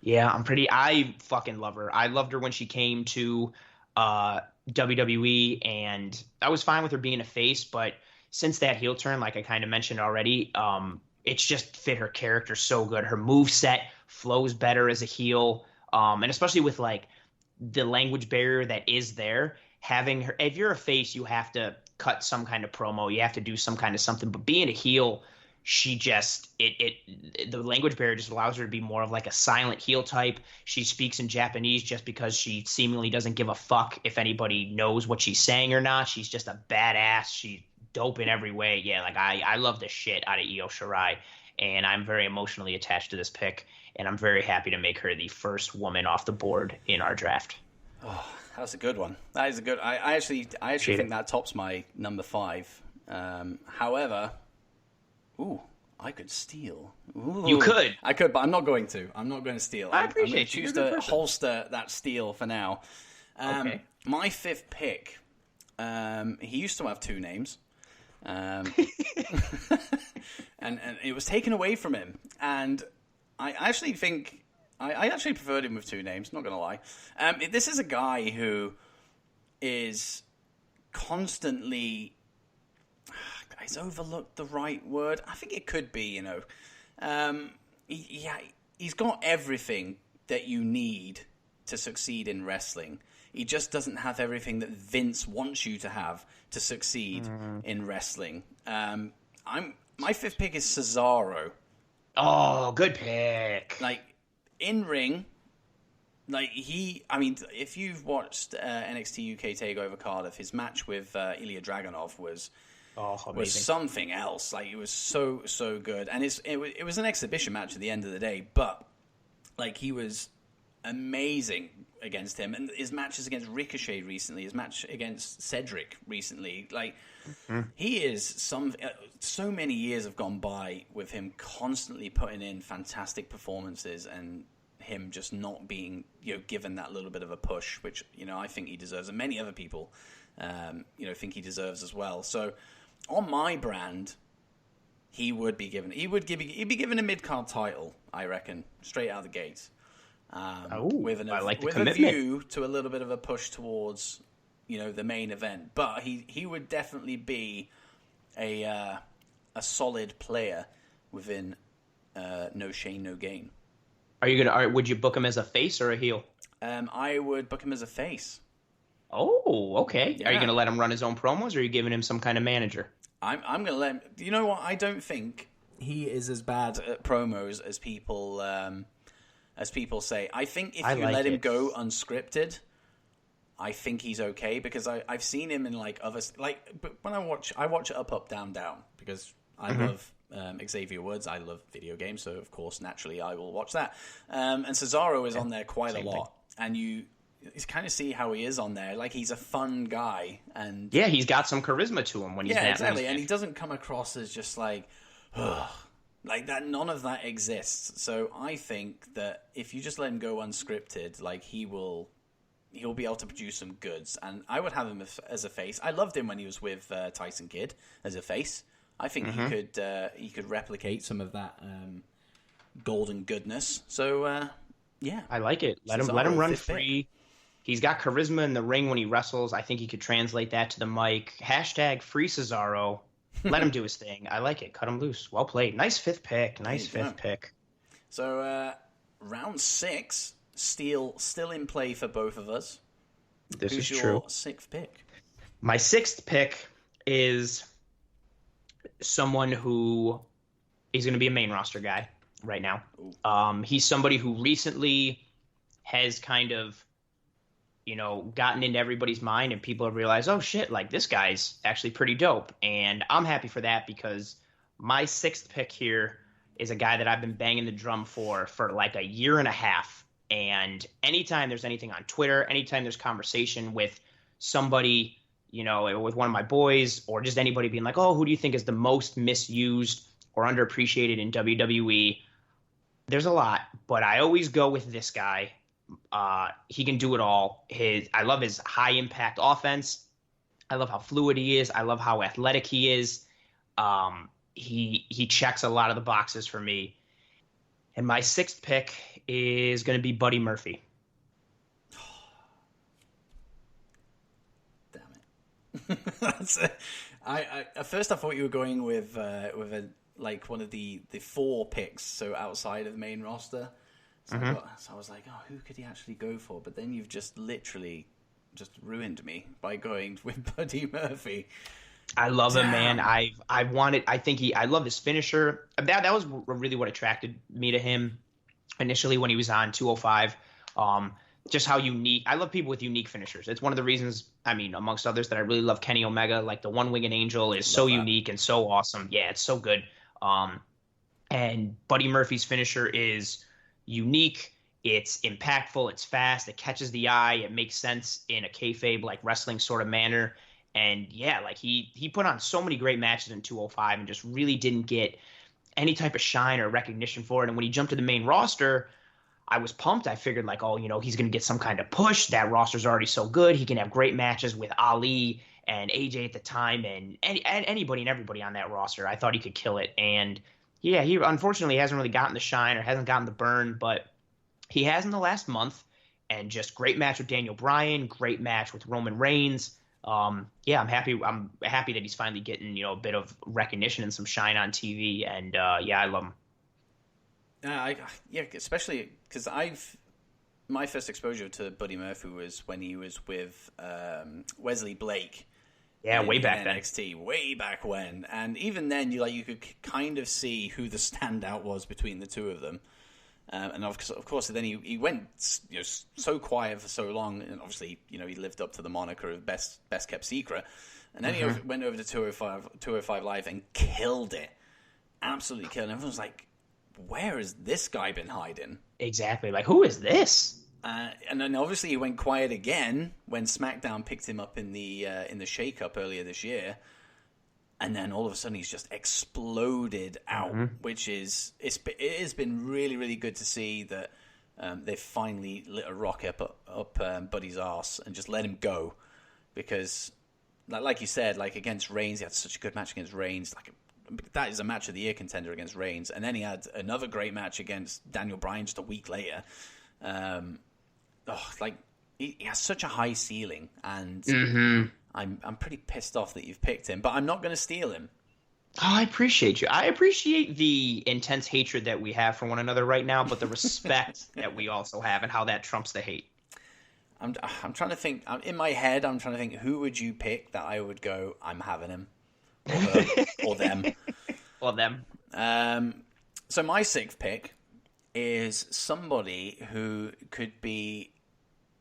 Yeah, I fucking love her. I loved her when she came to WWE, and I was fine with her being a face, but since that heel turn, like I kind of mentioned already, it's just fit her character so good. Her move set flows better as a heel, and especially with like the language barrier that is there. Having her, if you're a face, you have to cut some kind of promo, you have to do some kind of something. But being a heel, she just the language barrier just allows her to be more of like a silent heel type. She speaks in Japanese just because she seemingly doesn't give a fuck if anybody knows what she's saying or not. She's just a badass. She's dope in every way. Yeah, like I love the shit out of Io Shirai, and I'm very emotionally attached to this pick, and I'm very happy to make her the first woman off the board in our draft. Oh, that's a good one. That is a good. I actually think that tops my number 5. However, I could steal. Ooh, you could. I could, but I'm not going to. I'm not going to steal. I appreciate I'm going to choose to holster that steal for now. Okay. My 5th pick. He used to have 2 names. And it was taken away from him. And I actually think I actually preferred him with 2 names, not going to lie. This is a guy who is constantly... Is overlooked the right word? I think it could be, he's got everything that you need to succeed in wrestling. He just doesn't have everything that Vince wants you to have to succeed in wrestling. My 5th pick is Cesaro. Oh, good pick. Like, in ring, like if you've watched NXT UK TakeOver Cardiff, his match with Ilya Dragunov was something else. Like, it was so good, and it was an exhibition match at the end of the day, but like, he was amazing against him, and his matches against Ricochet recently, his match against Cedric recently, like he is so many years have gone by with him constantly putting in fantastic performances and him just not being given that little bit of a push, which I think he deserves, and many other people think he deserves as well. So on my brand, he'd be given a mid-card title, I reckon, straight out of the gate. With a view to a little bit of a push towards, the main event. But he would definitely be a solid player within No Shame, No Gain. Would you book him as a face or a heel? I would book him as a face. Oh, okay. Yeah. Are you going to let him run his own promos, or are you giving him some kind of manager? I'm going to let him... You know what? I don't think he is as bad at promos as people say. I think if you let him go unscripted, I think he's okay, because I've seen him in like other... But when I watch Up, Up, Down, Down, because I love Xavier Woods. I love video games, so of course, naturally, I will watch that. And Cesaro is on there quite a lot, and you kind of see how he is on there. Like, he's a fun guy, and yeah, he's got some charisma to him when he's exactly, and he doesn't come across as just like, ugh, like that. None of that exists. So I think that if you just let him go unscripted, like, he'll be able to produce some goods, and I would have him as a face. I loved him when he was with Tyson Kidd as a face. I think he could replicate some of that golden goodness. So yeah, I like it. Let him run free. Pick. He's got charisma in the ring when he wrestles. I think he could translate that to the mic. # free Cesaro. Let him do his thing. I like it. Cut him loose. Well played. Nice 5th pick. Nice 5th pick. So round 6, still in play for both of us. Who's your true. 6th pick? My 6th pick is someone who is going to be a main roster guy right now. He's somebody who recently has kind of, gotten into everybody's mind, and people have realized, oh shit, like, this guy's actually pretty dope. And I'm happy for that, because my 6th pick here is a guy that I've been banging the drum for like a year and a half. And anytime there's anything on Twitter, anytime there's conversation with somebody, with one of my boys, or just anybody being like, oh, who do you think is the most misused or underappreciated in WWE? There's a lot, but I always go with this guy. He can do it all. I love his high impact offense. I love how fluid he is. I love how athletic he is. He checks a lot of the boxes for me. And my 6th pick is going to be Buddy Murphy. Damn it. At first I thought you were going with a like one of the 4 picks, so outside of the main roster. So, I was like, oh, who could he actually go for? But then you've just literally just ruined me by going with Buddy Murphy. I love him, man. I love his finisher. That was really what attracted me to him initially when he was on 205. Just how unique. I love people with unique finishers. It's one of the reasons, I mean, amongst others, that I really love Kenny Omega. Like the one-winged angel is so unique and so awesome. Yeah, it's so good. And Buddy Murphy's finisher is unique. It's impactful. It's fast. It catches the eye. It makes sense in a kayfabe, like wrestling sort of manner. And yeah, like he put on so many great matches in 205 and just really didn't get any type of shine or recognition for it. And when he jumped to the main roster, I was pumped. I figured like, oh, he's going to get some kind of push. That roster's already so good. He can have great matches with Ali and AJ at the time and anybody and everybody on that roster. I thought he could kill it. And yeah, he unfortunately hasn't really gotten the shine or hasn't gotten the burn, but he has in the last month. And just great match with Daniel Bryan, great match with Roman Reigns. Yeah, I'm happy that he's finally getting, a bit of recognition and some shine on TV. And yeah, I love him. Yeah, especially because my first exposure to Buddy Murphy was when he was with Wesley Blake. Yeah, way back then. NXT, way back when, and even then, you could kind of see who the standout was between the two of them. And of course, then he went so quiet for so long, and obviously, he lived up to the moniker of best kept secret. And then he went over to 205 Live and killed it, absolutely killed it. Everyone was like, where has this guy been hiding? Exactly. Like, who is this? And then obviously he went quiet again when SmackDown picked him up in the shake-up earlier this year. And then all of a sudden he's just exploded out, which it has been really, really good to see that they've finally lit a rocket up Buddy's arse and just let him go. Because, like you said, like against Reigns, he had such a good match against Reigns, that is a match of the year contender against Reigns. And then he had another great match against Daniel Bryan just a week later. He has such a high ceiling, and I'm pretty pissed off that you've picked him, but I'm not going to steal him. Oh, I appreciate you. I appreciate the intense hatred that we have for one another right now, but the respect that we also have and how that trumps the hate. I'm trying to think. In my head, I'm trying to think, who would you pick that I would go, I'm having him? Or them. Or them. So my 6th pick is somebody who could be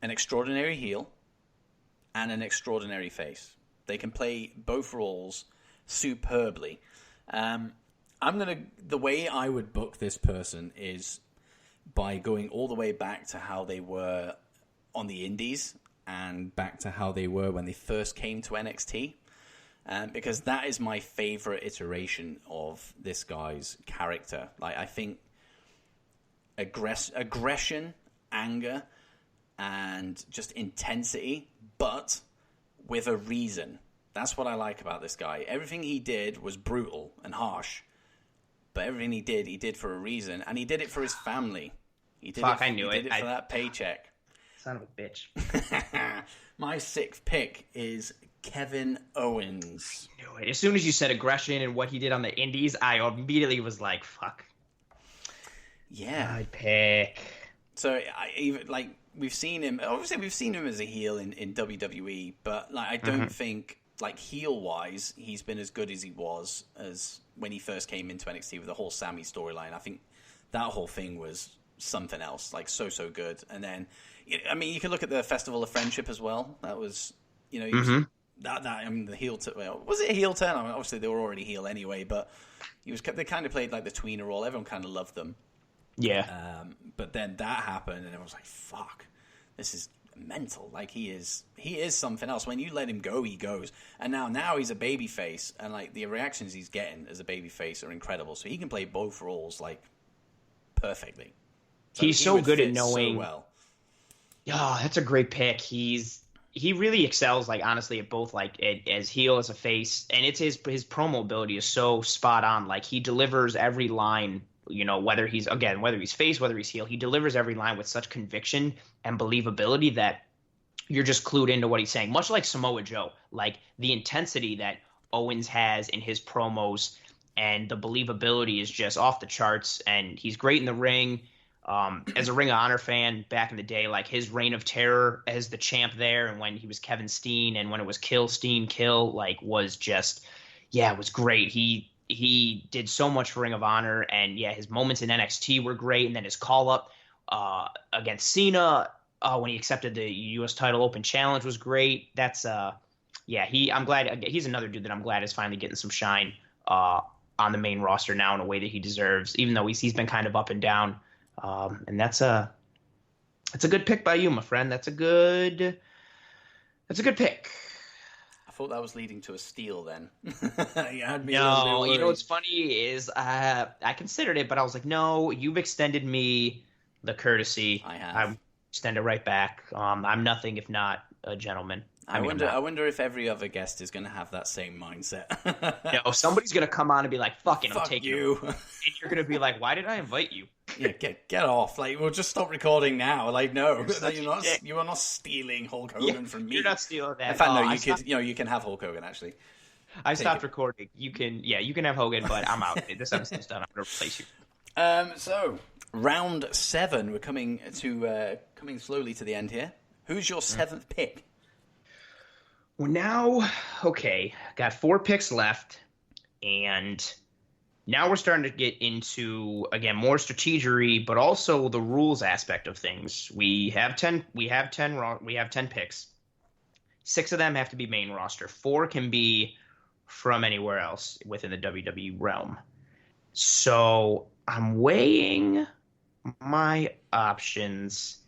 an extraordinary heel and an extraordinary face. They can play both roles superbly. The way I would book this person is by going all the way back to how they were on the indies and back to how they were when they first came to NXT. Because that is my favorite iteration of this guy's character. Like, I think aggression, anger, and just intensity, but with a reason. That's what I like about this guy. Everything he did was brutal and harsh, but everything he did for a reason, and he did it for his family. He did I knew it. He did it for that paycheck. Son of a bitch. My 6th pick is Kevin Owens. I knew it. As soon as you said aggression and what he did on the indies, I immediately was like, fuck. Yeah. I'd pick. So we've seen him. Obviously, we've seen him as a heel in WWE, but I don't think heel wise he's been as good as he was as when he first came into NXT with the whole Sammy storyline. I think that whole thing was something else, so good. And then, you can look at the Festival of Friendship as well. That was, he was, the heel turn. Well, was it a heel turn? Obviously they were already heel anyway, but they kind of played like the tweener role. Everyone kind of loved them. Yeah. But then that happened, and everyone was like, "Fuck, this is mental." Like he is something else. When you let him go, he goes. And now he's a babyface, and the reactions he's getting as a babyface are incredible. So he can play both roles perfectly. He's so good at knowing. So well. Oh, that's a great pick. He really excels, honestly, at both, as heel, as a face, and it's his promo ability is so spot on. He delivers every line. Whether he's face, whether he's heel, he delivers every line with such conviction and believability that you're just clued into what he's saying. Much like Samoa Joe, the intensity that Owens has in his promos and the believability is just off the charts. And he's great in the ring. As a Ring of Honor fan back in the day, like his reign of terror as the champ there, and when he was Kevin Steen, and when it was Kill Steen Kill, like was just, yeah, it was great. He did so much for Ring of Honor, and yeah, his moments in NXT were great, and then his call up against Cena when he accepted the U.S. title open challenge was great. That's I'm glad he's another dude that I'm glad is finally getting some shine on the main roster now in a way that he deserves, even though he's been kind of up and down. And that's a good pick by you, my friend. That's a good pick. I thought that was leading to a steal then. You had me no, you know what's funny is I considered it, but I was like, no, you've extended me the courtesy. I have. I extend it right back. I'm nothing if not a gentleman. I wonder if every other guest is going to have that same mindset. Somebody's going to come on and be like, fuck it, I'm Fuck taking you. And you're going to be like, why did I invite you? Yeah, get off. Like, we'll just stop recording now. Like, no, you are not stealing Hulk Hogan from me. You're not stealing that. In fact, no, you can have Hulk Hogan, actually. I stopped recording. You can have Hogan, but I'm out. This episode's done. I'm going to replace you. So, round 7. We're coming slowly to the end here. Who's your 7th pick? Well, now, okay, got 4 picks left, and now we're starting to get into, again, more strategery, but also the rules aspect of things. We have 10 picks. 6 of them have to be main roster. 4 can be from anywhere else within the WWE realm. So I'm weighing my options,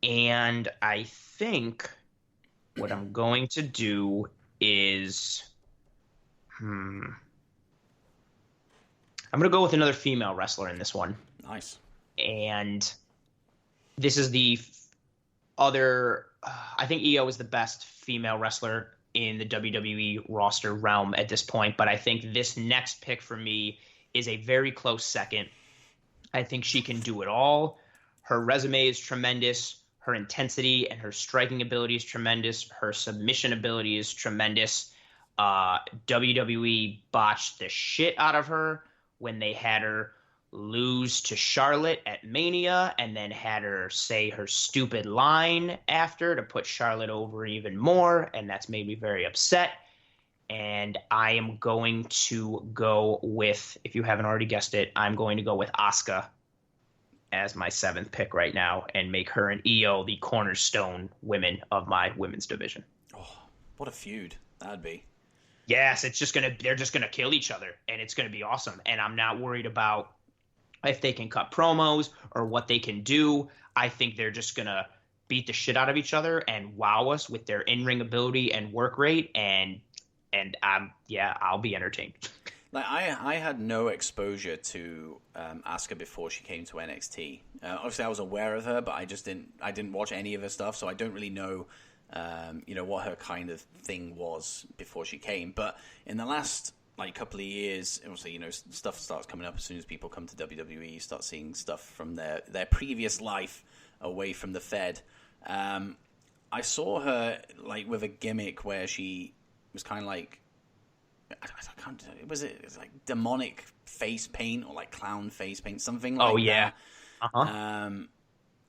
and I think what I'm going to do is, I'm going to go with another female wrestler in this one. Nice. And this is the other, I think Io is the best female wrestler in the WWE roster realm at this point, but I think this next pick for me is a very close second. I think she can do it all. Her resume is tremendous. Her intensity and her striking ability is tremendous. Her submission ability is tremendous. WWE botched the shit out of her when they had her lose to Charlotte at Mania and then had her say her stupid line after to put Charlotte over even more, and that's made me very upset. And I am going to go with, if you haven't already guessed it, I'm going to go with Asuka as my 7th pick right now and make her and Io the cornerstone women of my women's division. Oh, what a feud that'd be. Yes, they're just gonna kill each other, and it's gonna be awesome. And I'm not worried about if they can cut promos or what they can do. I think they're just gonna beat the shit out of each other and wow us with their in-ring ability and work rate, and I'll be entertained. Like I had no exposure to Asuka before she came to NXT. Obviously, I was aware of her, but I didn't watch any of her stuff, so I don't really know, what her kind of thing was before she came. But in the last couple of years, obviously, stuff starts coming up as soon as people come to WWE. You start seeing stuff from their previous life away from the Fed. I saw her with a gimmick where she was kind of like, was it like demonic face paint or like clown face paint, something like that? Oh yeah.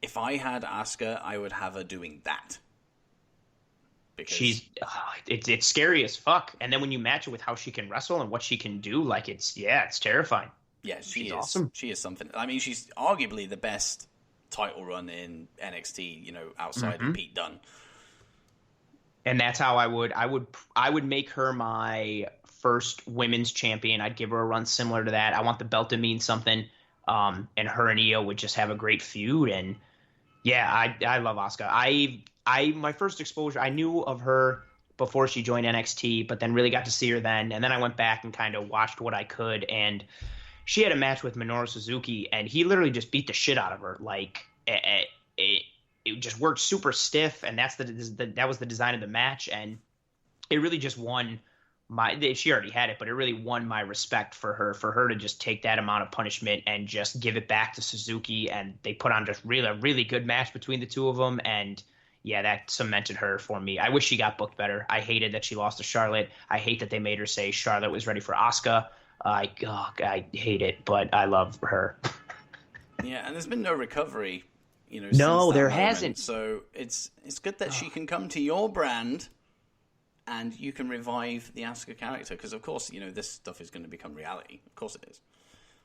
If I had Asuka, I would have her doing that. Because it's scary as fuck. And then when you match it with how she can wrestle and what she can do, it's terrifying. Yeah, she's awesome. She is something. I mean, she's arguably the best title run in NXT, outside of Pete Dunne. And that's how I would make her my first women's champion. I'd give her a run similar to that. I want the belt to mean something. And her and Io would just have a great feud. And yeah, I love Asuka. My first exposure, I knew of her before she joined NXT, but then really got to see her then. And then I went back and kind of watched what I could. And she had a match with Minoru Suzuki, and he literally just beat the shit out of her. It just worked super stiff, and that was the design of the match, and it really just won she already had it, but it really won my respect for her to just take that amount of punishment and just give it back to Suzuki, and they put on just a really good match between the two of them, and yeah, that cemented her for me. I wish she got booked better. I hated that she lost to Charlotte. I hate that they made her say Charlotte was ready for Asuka. I hate it, but I love her. Yeah, and there's been no recovery, since No, that there moment. hasn't. So it's good that she can come to your brand, and you can revive the Asuka character. Because of course, this stuff is going to become reality. Of course it is.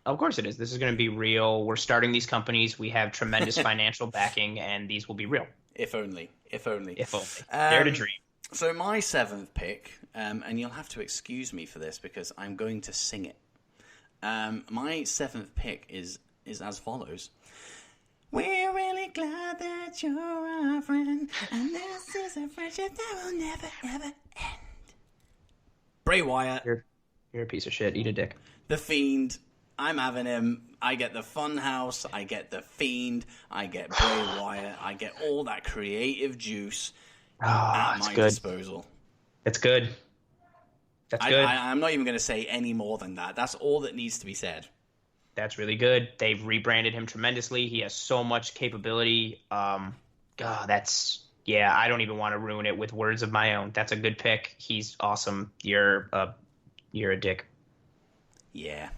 Of course it is. This is going to be real. We're starting these companies. We have tremendous financial backing, and these will be real. If only. If only. If only. Dare to dream. So my 7th pick, and you'll have to excuse me for this because I'm going to sing it. My 7th pick is as follows. We're really glad that you're our friend, and this is a friendship that will never, ever end. Bray Wyatt. You're a piece of shit. Eat a dick. The Fiend. I'm having him. I get the Funhouse. I get the Fiend. I get Bray Wyatt. I get all that creative juice at my disposal. It's good. That's good. I'm not even going to say any more than that. That's all that needs to be said. That's really good. They've rebranded him tremendously. He has so much capability. I don't even want to ruin it with words of my own. That's a good pick. He's awesome. You're a dick. Yeah.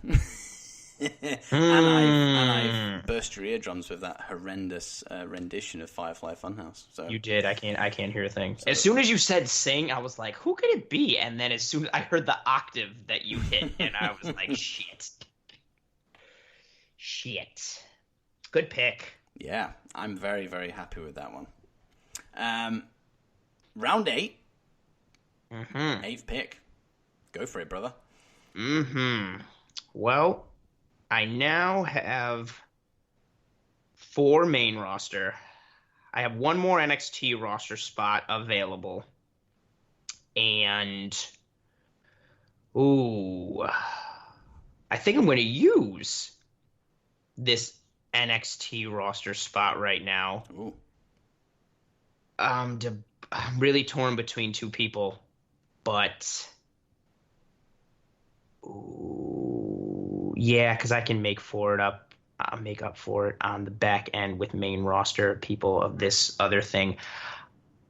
and I've burst your eardrums with that horrendous rendition of Firefly Funhouse. So you did. I can't hear a thing. As soon as you said sing, I was like, who could it be? And then as soon as I heard the octave that you hit, and I was like, shit. Good pick. Yeah, I'm very, very happy with that one. Round 8. Mm-hmm. 8th pick. Go for it, brother. Mm-hmm. Well, I now have 4 main roster. I have 1 more NXT roster spot available. And, I think I'm going to use this NXT roster spot right now. Ooh. I'm really torn between 2 people, but because I can make up for it on the back end with main roster people of this other thing.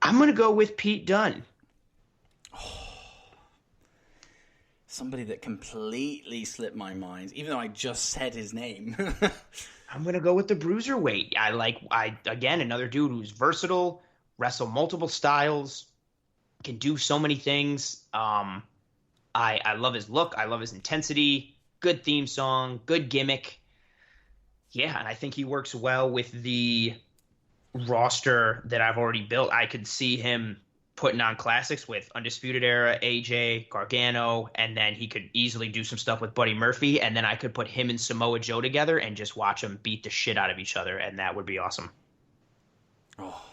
I'm gonna go with Pete Dunne. Somebody that completely slipped my mind, even though I just said his name. I'm gonna go with the Bruiserweight. Again, another dude who's versatile, wrestle multiple styles, can do so many things. I love his look. I love his intensity. Good theme song. Good gimmick. Yeah, and I think he works well with the roster that I've already built. I could see him putting on classics with Undisputed Era, AJ, Gargano, and then he could easily do some stuff with Buddy Murphy, and then I could put him and Samoa Joe together and just watch them beat the shit out of each other, and that would be awesome.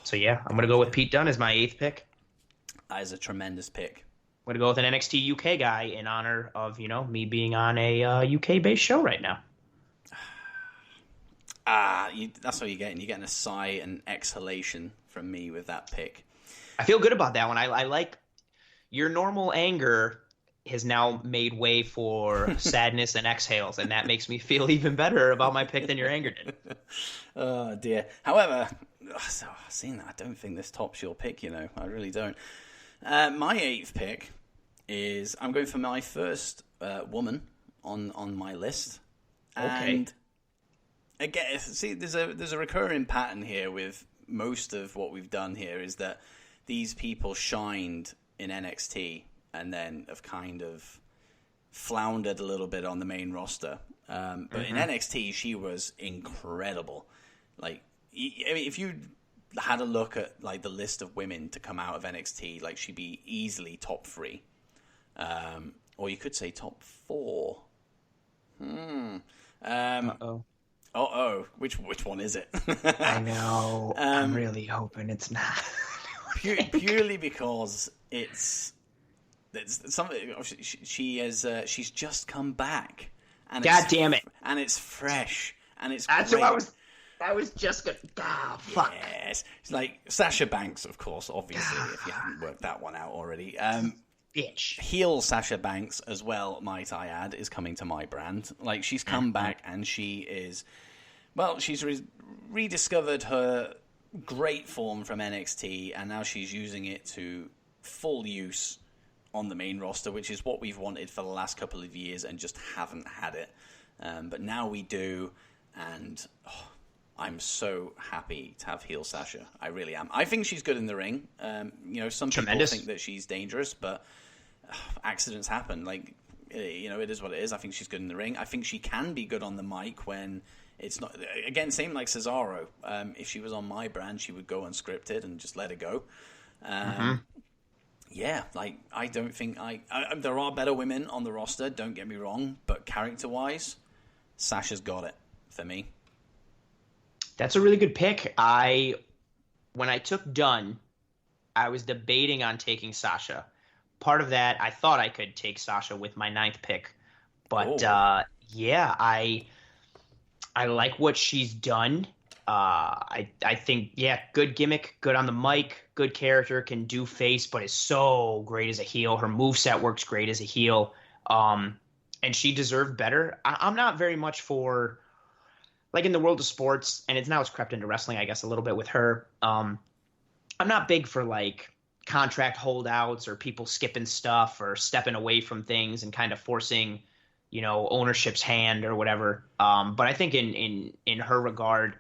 So yeah, I'm going to go with Pete Dunne as my 8th pick. That is a tremendous pick. I'm going to go with an NXT UK guy in honor of, me being on a UK-based show right now. That's what you're getting. You're getting a sigh and exhalation from me with that pick. I feel good about that one. I like your normal anger has now made way for sadness and exhales, and that makes me feel even better about my pick than your anger did. Oh, dear. However, seeing that, I don't think this tops your pick, I really don't. My 8th pick is I'm going for my first woman on my list. Okay. And again, see, there's a recurring pattern here with most of what we've done here is that these people shined in NXT and then have kind of floundered a little bit on the main roster. But in NXT, she was incredible. Like, if you had a look at like the list of women to come out of NXT, like she'd be easily top 3, or you could say top 4. Which one is it? I know. I'm really hoping it's not. Purely because it's something. She's just come back, and God damn it! And it's fresh, and it's that's great. what I was just gonna. Ah, fuck. Yes, it's like Sasha Banks, of course. Obviously, if you haven't worked that one out already. Bitch. Heel Sasha Banks as well, might I add, is coming to my brand. Like, she's come back and she is, well, she's rediscovered her great form from NXT, and now she's using it to full use on the main roster, which is what we've wanted for the last couple of years and just haven't had it. But now we do, and I'm so happy to have heel Sasha. I really am. I think she's good in the ring. Some people think that she's dangerous, but accidents happen. Like, it is what it is. I think she's good in the ring. I think she can be good on the mic when it's not. Again, same like Cesaro. If she was on my brand, she would go unscripted and just let it go. Yeah, like, I don't think there are better women on the roster, don't get me wrong, but character-wise, Sasha's got it for me. That's a really good pick. When I took Dunn, I was debating on taking Sasha. Part of that, I thought I could take Sasha with my 9th pick. But, I like what she's done. I think, good gimmick, good on the mic, good character, can do face, but is so great as a heel. Her moveset works great as a heel. And she deserved better. I'm not very much for, like, in the world of sports, and it's crept into wrestling, I guess, a little bit with her. I'm not big for, like, contract holdouts or people skipping stuff or stepping away from things and kind of forcing, ownership's hand or whatever. But I think in her regard,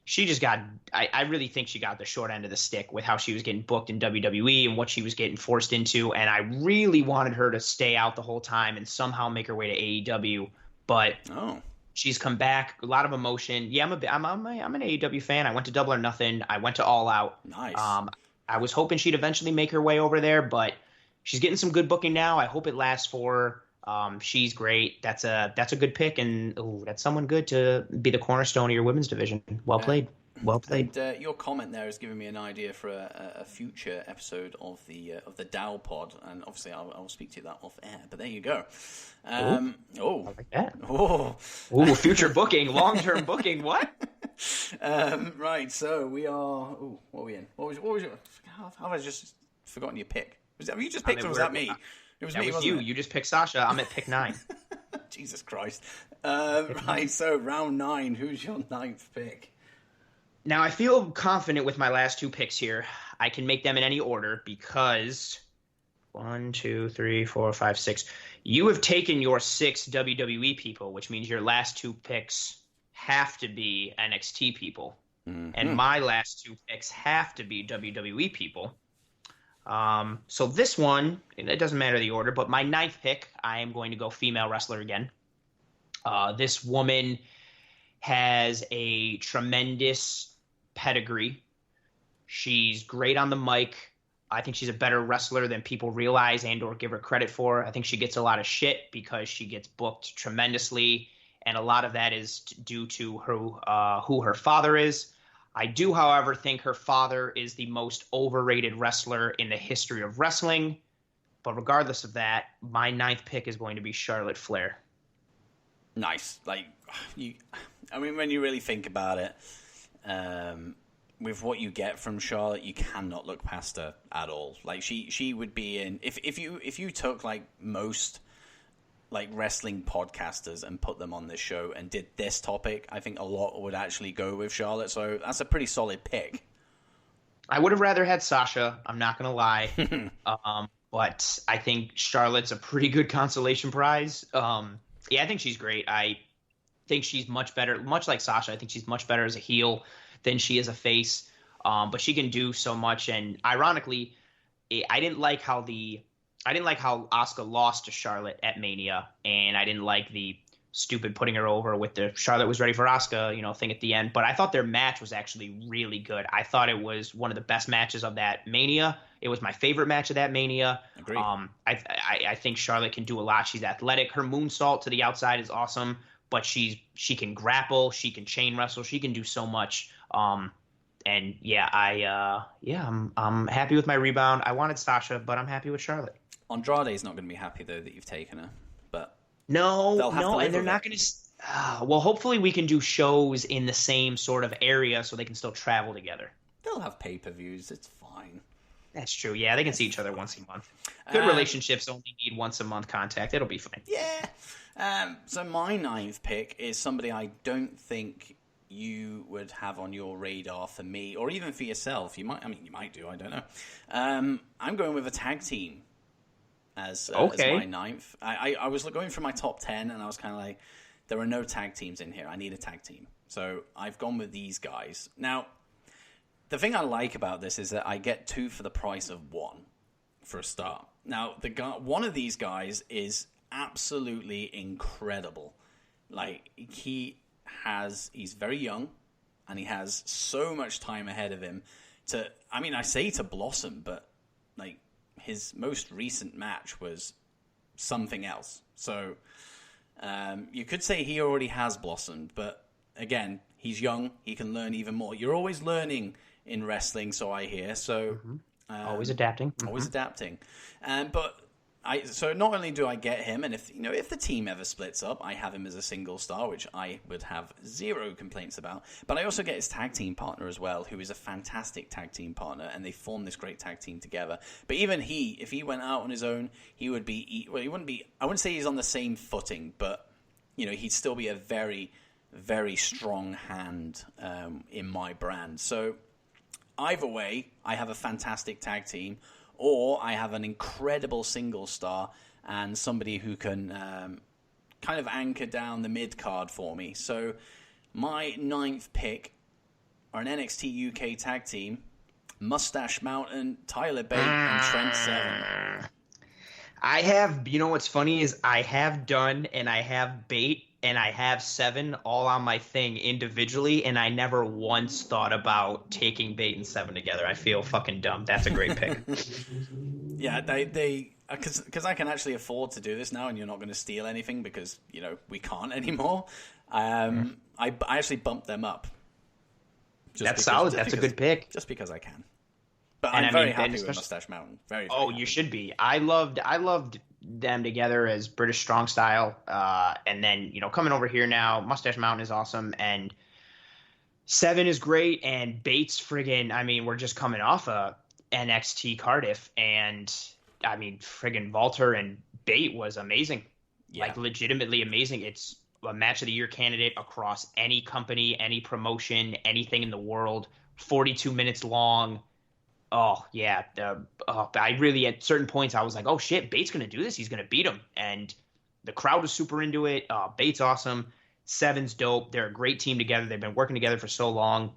she just I really think she got the short end of the stick with how she was getting booked in WWE and what she was getting forced into. And I really wanted her to stay out the whole time and somehow make her way to AEW. But she's come back, a lot of emotion. Yeah, I'm an AEW fan. I went to Double or Nothing. I went to All Out. Nice. I was hoping she'd eventually make her way over there, but she's getting some good booking now. I hope it lasts for her. She's great. That's a good pick, and that's someone good to be the cornerstone of your women's division. Well played. Well played. And, your comment there has given me an idea for a future episode of the DOW pod, and obviously I'll speak to you that off air. But there you go. I like that. Future booking, long-term booking. What? Right. So we are. What are we in? What was your? How have I just forgotten your pick? Have you just picked, or was that me? It was me. Was you. You just picked Sasha. I'm at pick 9. Jesus Christ. Right. So round 9. Who's your 9th pick? Now, I feel confident with my last 2 picks here. I can make them in any order because 1, 2, 3, 4, 5, 6. You have taken your 6 WWE people, which means your last 2 picks have to be NXT people. Mm-hmm. And my last 2 picks have to be WWE people. So this one, it doesn't matter the order, but my 9th pick, I am going to go female wrestler again. This woman has a tremendous pedigree. She's great on the mic. I think she's a better wrestler than people realize and or give her credit for. I think she gets a lot of shit because she gets booked tremendously, and a lot of that is due to her, who her father is. I do, however, think her father is the most overrated wrestler in the history of wrestling. But regardless of that, my 9th pick is going to be Charlotte Flair. Nice. Like, when you really think about it, with what you get from Charlotte, you cannot look past her at all. Like, she would be in. If you took like most like wrestling podcasters and put them on this show and did this topic, I think a lot would actually go with Charlotte. So that's a pretty solid pick. I would have rather had Sasha. I'm not going to lie. But I think Charlotte's a pretty good consolation prize. I think she's great. I think she's much better, much like Sasha. I think she's much better as a heel than she is a face. But she can do so much. And ironically, I didn't like how Asuka lost to Charlotte at Mania, and I didn't like the stupid putting her over with the Charlotte was ready for Asuka, thing at the end. But I thought their match was actually really good. I thought it was one of the best matches of that Mania. It was my favorite match of that Mania. Agreed. I think Charlotte can do a lot. She's athletic. Her moonsault to the outside is awesome, but she can grapple. She can chain wrestle. She can do so much. I'm happy with my rebound. I wanted Sasha, but I'm happy with Charlotte. Andrade's not going to be happy though that you've taken her, but no, and they're not going to. Well, hopefully we can do shows in the same sort of area so they can still travel together. They'll have pay-per-views. It's fine. That's true. Yeah, they can see each other once a month. Good relationships only need once a month contact. It'll be fine. Yeah. So my 9th pick is somebody I don't think you would have on your radar for me, or even for yourself. You might do. I don't know. I'm going with a tag team as Okay. my ninth. I was going through my top 10, and I was kind of like, there are no tag teams in here. I need a tag team. So I've gone with these guys. Now, the thing I like about this is that I get 2 for the price of 1 for a start. Now, one of these guys is absolutely incredible. Like, he's very young, and he has so much time ahead of him I say to blossom, but like, his most recent match was something else. So you could say he already has blossomed, but again, he's young. He can learn even more. You're always learning in wrestling, so I hear. So Always adapting. always adapting. But so not only do I get him, and if the team ever splits up, I have him as a single star, which I would have 0 complaints about. But I also get his tag team partner as well, who is a fantastic tag team partner, and they form this great tag team together. But even if he went out on his own, he wouldn't be. I wouldn't say he's on the same footing, but he'd still be a very, very strong hand in my brand. So either way, I have a fantastic tag team, or I have an incredible single star and somebody who can kind of anchor down the mid-card for me. So my 9th pick are an NXT UK tag team, Mustache Mountain, Tyler Bate, and Trent Seven. I have, what's funny is I have done, and I have Bate, and I have Seven all on my thing individually, and I never once thought about taking Bate and Seven together. I feel fucking dumb. That's a great pick. Yeah, they because I can actually afford to do this now, and you're not going to steal anything because we can't anymore. I actually bumped them up. That's solid. That's a good pick. Just because I can. But And I'm very mean, happy with Mustache Mountain. Very, very Oh, happy. you should be. I loved them together as British Strong Style. And then, coming over here now, Mustache Mountain is awesome. And Seven is great. And Bates friggin', we're just coming off of NXT Cardiff. And, friggin' Walter and Bate was amazing. Yeah. Like, legitimately amazing. It's a match of the year candidate across any company, any promotion, anything in the world. 42 minutes long. Oh, yeah. I really, at certain points, I was like, oh, shit, Bates going to do this. He's going to beat him. And the crowd was super into it. Bates awesome. Seven's dope. They're a great team together. They've been working together for so long.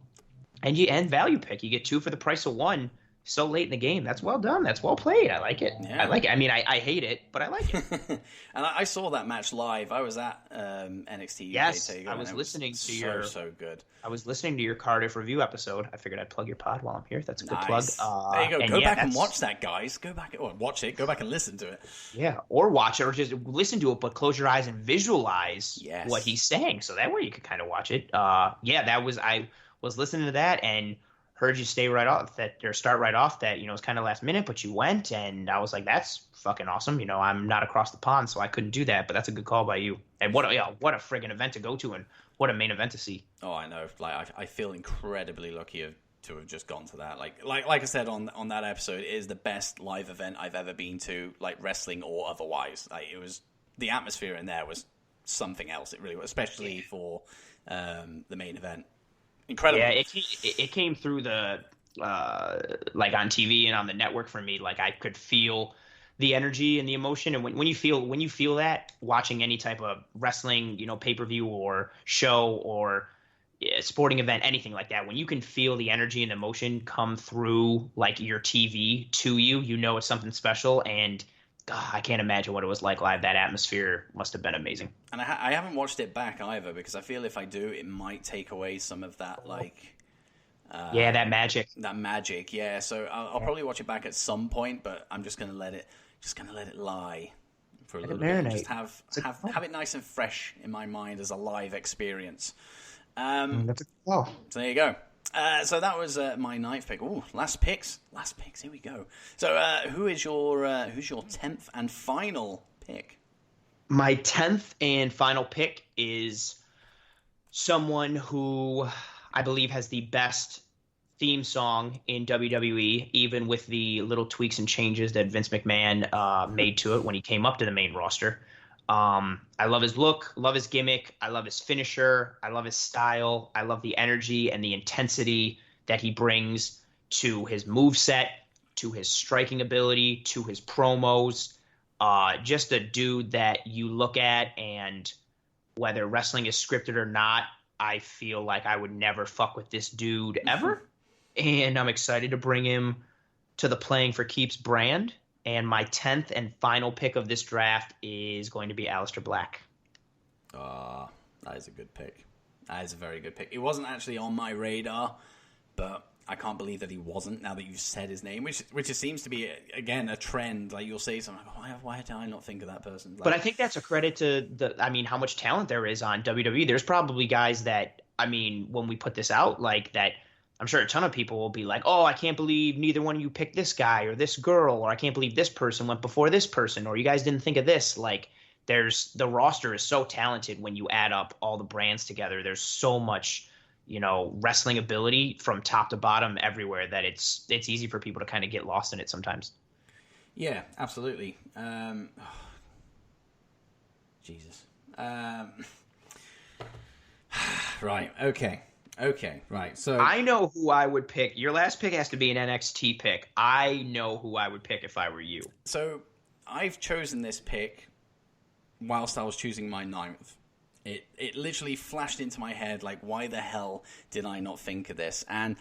And value pick. You get 2 for the price of 1 so late in the game. That's well done. That's well played. I like it. Yeah. I like it. I hate it, but I like it. And I saw that match live. I was at NXT UK. Yes, Takeover, I was listening to so good. I was listening to your Cardiff review episode. I figured I'd plug your pod while I'm here. That's a good Nice. plug. There you go. Go back and that's- watch that, guys. Go back or watch it. Go back and listen to it. Yeah, or watch it, or just listen to it, but close your eyes and visualize Yes. what he's saying. So that way you could kind of watch it. I was listening to that and heard you start right off that it's kind of last minute, but you went, and I was like, that's fucking awesome. I'm not across the pond, so I couldn't do that, but that's a good call by you. And what a friggin' event to go to, and what a main event to see. Oh, I know. Like I feel incredibly lucky to have just gone to that. Like I said on that episode, it is the best live event I've ever been to, like wrestling or otherwise. Like it was, the atmosphere in there was something else. It really was, especially for the main event. Incredible. Yeah, it came through the like on TV and on the network for me. Like I could feel the energy and the emotion, and when you feel that watching any type of wrestling, pay-per-view or show or sporting event, anything like that, when you can feel the energy and emotion come through like your TV to you, it's something special. And God, I can't imagine what it was like live. That atmosphere must have been amazing. And I haven't watched it back either, because I feel if I do, it might take away some of that, that magic. That magic, yeah. So I'll probably watch it back at some point, but I'm just gonna let it lie for a little bit. And just have it nice and fresh in my mind as a live experience. That's a call. So there you go. So that was my 9th pick. Ooh, last picks. Here we go. So who's your 10th and final pick? My 10th and final pick is someone who I believe has the best theme song in WWE, even with the little tweaks and changes that Vince McMahon made to it when he came up to the main roster. I love his look, love his gimmick, I love his finisher, I love his style, I love the energy and the intensity that he brings to his moveset, to his striking ability, to his promos. Just a dude that you look at, and whether wrestling is scripted or not, I feel like I would never fuck with this dude ever. And I'm excited to bring him to the Playing for Keeps brand. And my 10th and final pick of this draft is going to be Aleister Black. That is a good pick. That is a very good pick. It wasn't actually on my radar, but I can't believe that he wasn't now that you've said his name, which just seems to be, again, a trend. Like, you'll say something like, why did I not think of that person? Like, but I think that's a credit to how much talent there is on WWE. There's probably guys that, when we put this out, like that, I'm sure a ton of people will be like, oh, I can't believe neither one of you picked this guy or this girl, or I can't believe this person went before this person, or you guys didn't think of this. Like, the roster is so talented when you add up all the brands together. There's so much, wrestling ability from top to bottom everywhere that it's easy for people to kind of get lost in it sometimes. Yeah, absolutely. Jesus. Right. Okay, right. So I know who I would pick. Your last pick has to be an NXT pick. I know who I would pick if I were you. So I've chosen this pick whilst I was choosing my 9th. It literally flashed into my head, like, why the hell did I not think of this? And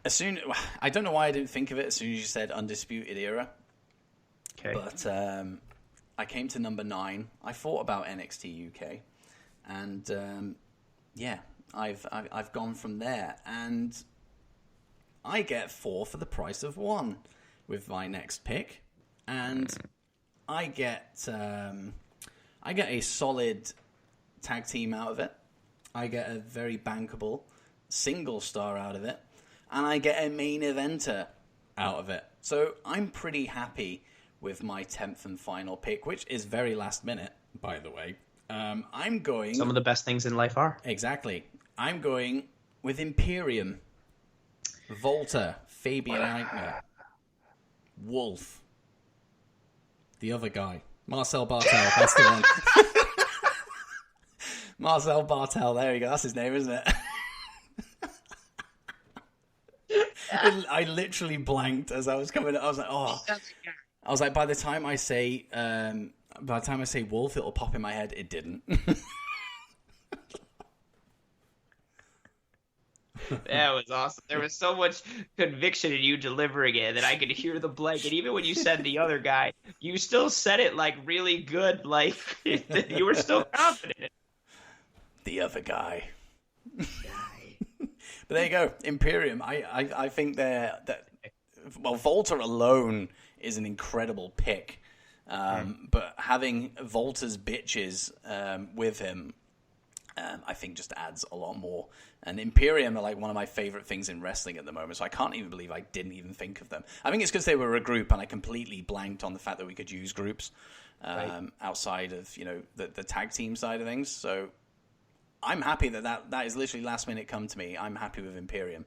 I don't know why I didn't think of it as soon as you said Undisputed Era. Okay. But I came to number 9. I thought about NXT UK. And I've gone from there, and I get 4 for the price of 1 with my next pick, and I get a solid tag team out of it. I get a very bankable single star out of it, and I get a main eventer out of it. So I'm pretty happy with my 10th and final pick, which is very last minute, by the way. I'm going... Some of the best things in life are. Exactly. I'm going with Imperium, Volta, Fabian Eichner, Wolf, the other guy, Marcel Bartel, that's the one. Marcel Bartel, there you go, that's his name, isn't it? I literally blanked as I was coming up. I was like, oh. I was like, by the time I say Wolf, it'll pop in my head. It didn't. That was awesome. There was so much conviction in you delivering it that I could hear the blank. And even when you said the other guy, you still said it like really good. Like you were still confident. The other guy. But there you go, Imperium. I think Volta alone is an incredible pick. But having Volta's bitches with him, I think just adds a lot more. And Imperium are like one of my favorite things in wrestling at the moment, so I can't even believe I didn't even think of them. I think it's because they were a group, and I completely blanked on the fact that we could use groups outside of the tag team side of things. So I'm happy that is literally last minute come to me. I'm happy with Imperium.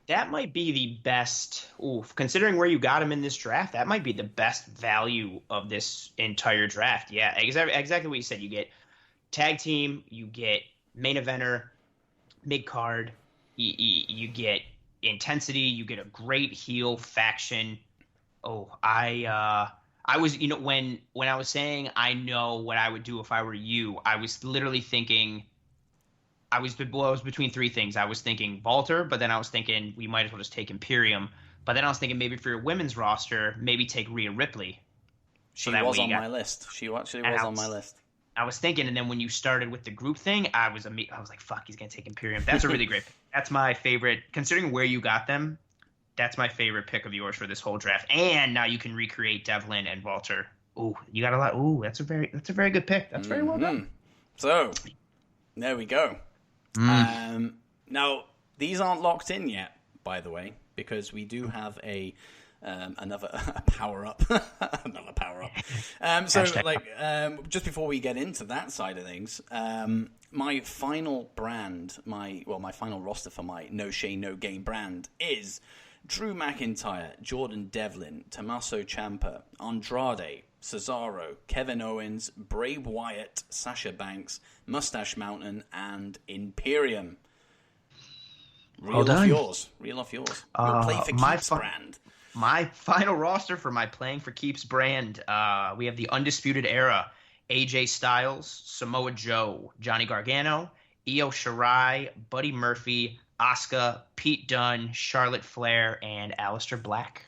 That might be the best, considering where you got him in this draft, that might be the best value of this entire draft. Yeah, exactly what you said. You get tag team, you get main eventer, mid-card, you get intensity, you get a great heel faction. I was, when I was saying I know what I would do if I were you, I was literally thinking... I was between 3 things. I was thinking Walter, but then I was thinking we might as well just take Imperium. But then I was thinking maybe for your women's roster, maybe take Rhea Ripley. She was on my list. She actually was on my list. I was thinking, and then when you started with the group thing, I was like, fuck, he's going to take Imperium. That's a really great pick. That's my favorite. Considering where you got them, that's my favorite pick of yours for this whole draft. And now you can recreate Devlin and Walter. Ooh, you got a lot. Ooh, that's a very good pick. That's very well done. So, there we go. Now, these aren't locked in yet, by the way, because we do have another power up. Another power up. Just before we get into that side of things, my final brand, my final roster for my No Shame No Game brand is Drew McIntyre, Jordan Devlin, Tommaso Ciampa, Andrade, Cesaro, Kevin Owens, Bray Wyatt, Sasha Banks, Mustache Mountain, and Imperium. Reel off yours. We'll play for keeps brand. My final roster for my Playing for Keeps brand, we have the Undisputed Era, AJ Styles, Samoa Joe, Johnny Gargano, Io Shirai, Buddy Murphy, Asuka, Pete Dunne, Charlotte Flair, and Aleister Black.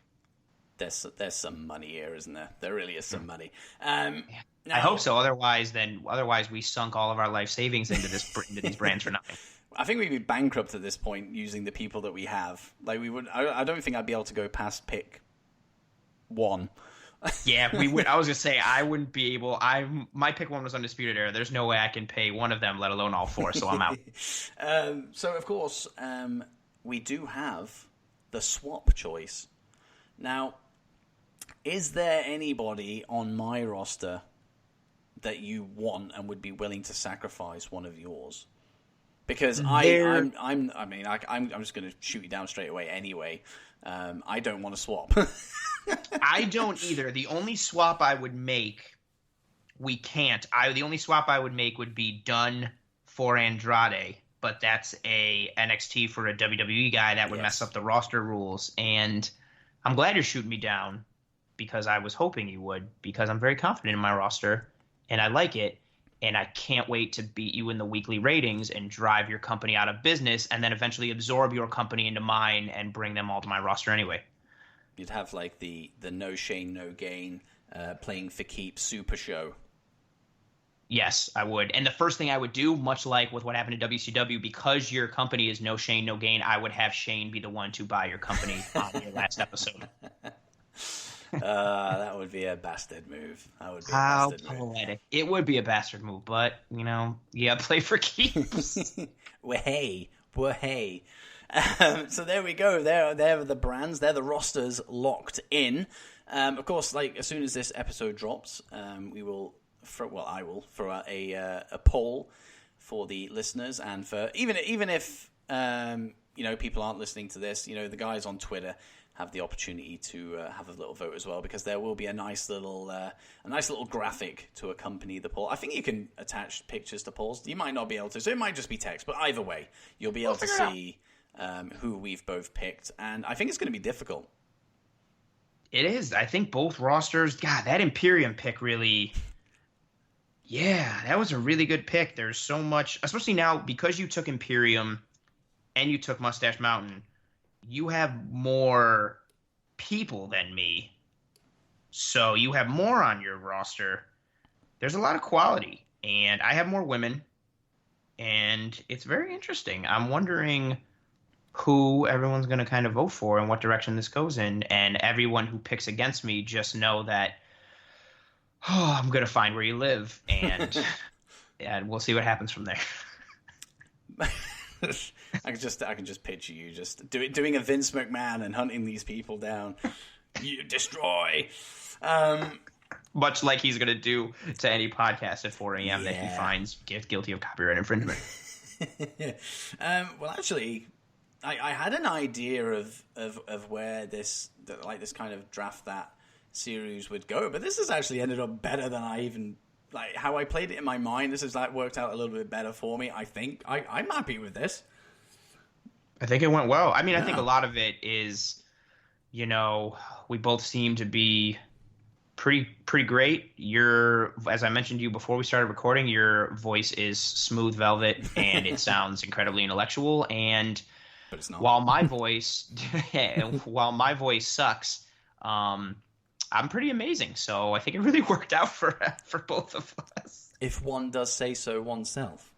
There's some money here, isn't there? There really is some money. I hope so. Otherwise we sunk all of our life savings into these brands for nothing. I think we'd be bankrupt at this point using the people that we have. Like we would. I don't think I'd be able to go past pick 1. Yeah, we would. I was gonna say I wouldn't be able. My pick 1 was Undisputed Era. There's no way I can pay one of them, let alone all 4. So I'm out. So of course, we do have the swap choice. Now, is there anybody on my roster that you want and would be willing to sacrifice one of yours? Because I'm just going to shoot you down straight away anyway. I don't want to swap. I don't either. The only swap I would make, we can't. The only swap I would make would be Dunne for Andrade, but that's a NXT for a WWE guy that would mess up the roster rules. And I'm glad you're shooting me down because I was hoping you would, because I'm very confident in my roster and I like it. And I can't wait to beat you in the weekly ratings and drive your company out of business and then eventually absorb your company into mine and bring them all to my roster anyway. You'd have like the no shame, no gain, Playing for Keeps super show. Yes, I would. And the first thing I would do, much like with what happened to WCW, because your company is no Shane, no gain, I would have Shane be the one to buy your company on your last episode. That would be a bastard move. How poetic. It would be a bastard move, but, play for keeps. Well, hey. So there we go. There are the brands. They're the rosters locked in. Of course, like as soon as this episode drops, I will throw out a poll for the listeners, and for even if people aren't listening to this, the guys on Twitter have the opportunity to have a little vote as well, because there will be a nice little graphic to accompany the poll. I think you can attach pictures to polls. You might not be able to, so it might just be text. But either way, you'll be able to see who we've both picked, and I think it's going to be difficult. It is. I think both rosters. God, that Imperium pick really. Yeah, that was a really good pick. There's so much, especially now because you took Imperium and you took Mustache Mountain. You have more people than me, so you have more on your roster. There's a lot of quality, and I have more women, and it's very interesting. I'm wondering who everyone's going to kind of vote for and what direction this goes in, and everyone who picks against me, just know that I'm going to find where you live, and and we'll see what happens from there. I can just picture you just doing a Vince McMahon and hunting these people down. You destroy. Much like he's going to do to any podcast at 4 a.m. that he finds guilty of copyright infringement. Well, actually, I had an idea of where this kind of Draft That series would go, but this has actually ended up better than I even... Like how I played it in my mind, this has worked out a little bit better for me. I think I'm happy with this. I think it went well. I mean, I think a lot of it is, we both seem to be pretty great. As I mentioned to you before we started recording, your voice is smooth velvet and it sounds incredibly intellectual. And but it's not. While my voice sucks, I'm pretty amazing, so I think it really worked out for both of us. If one does say so oneself.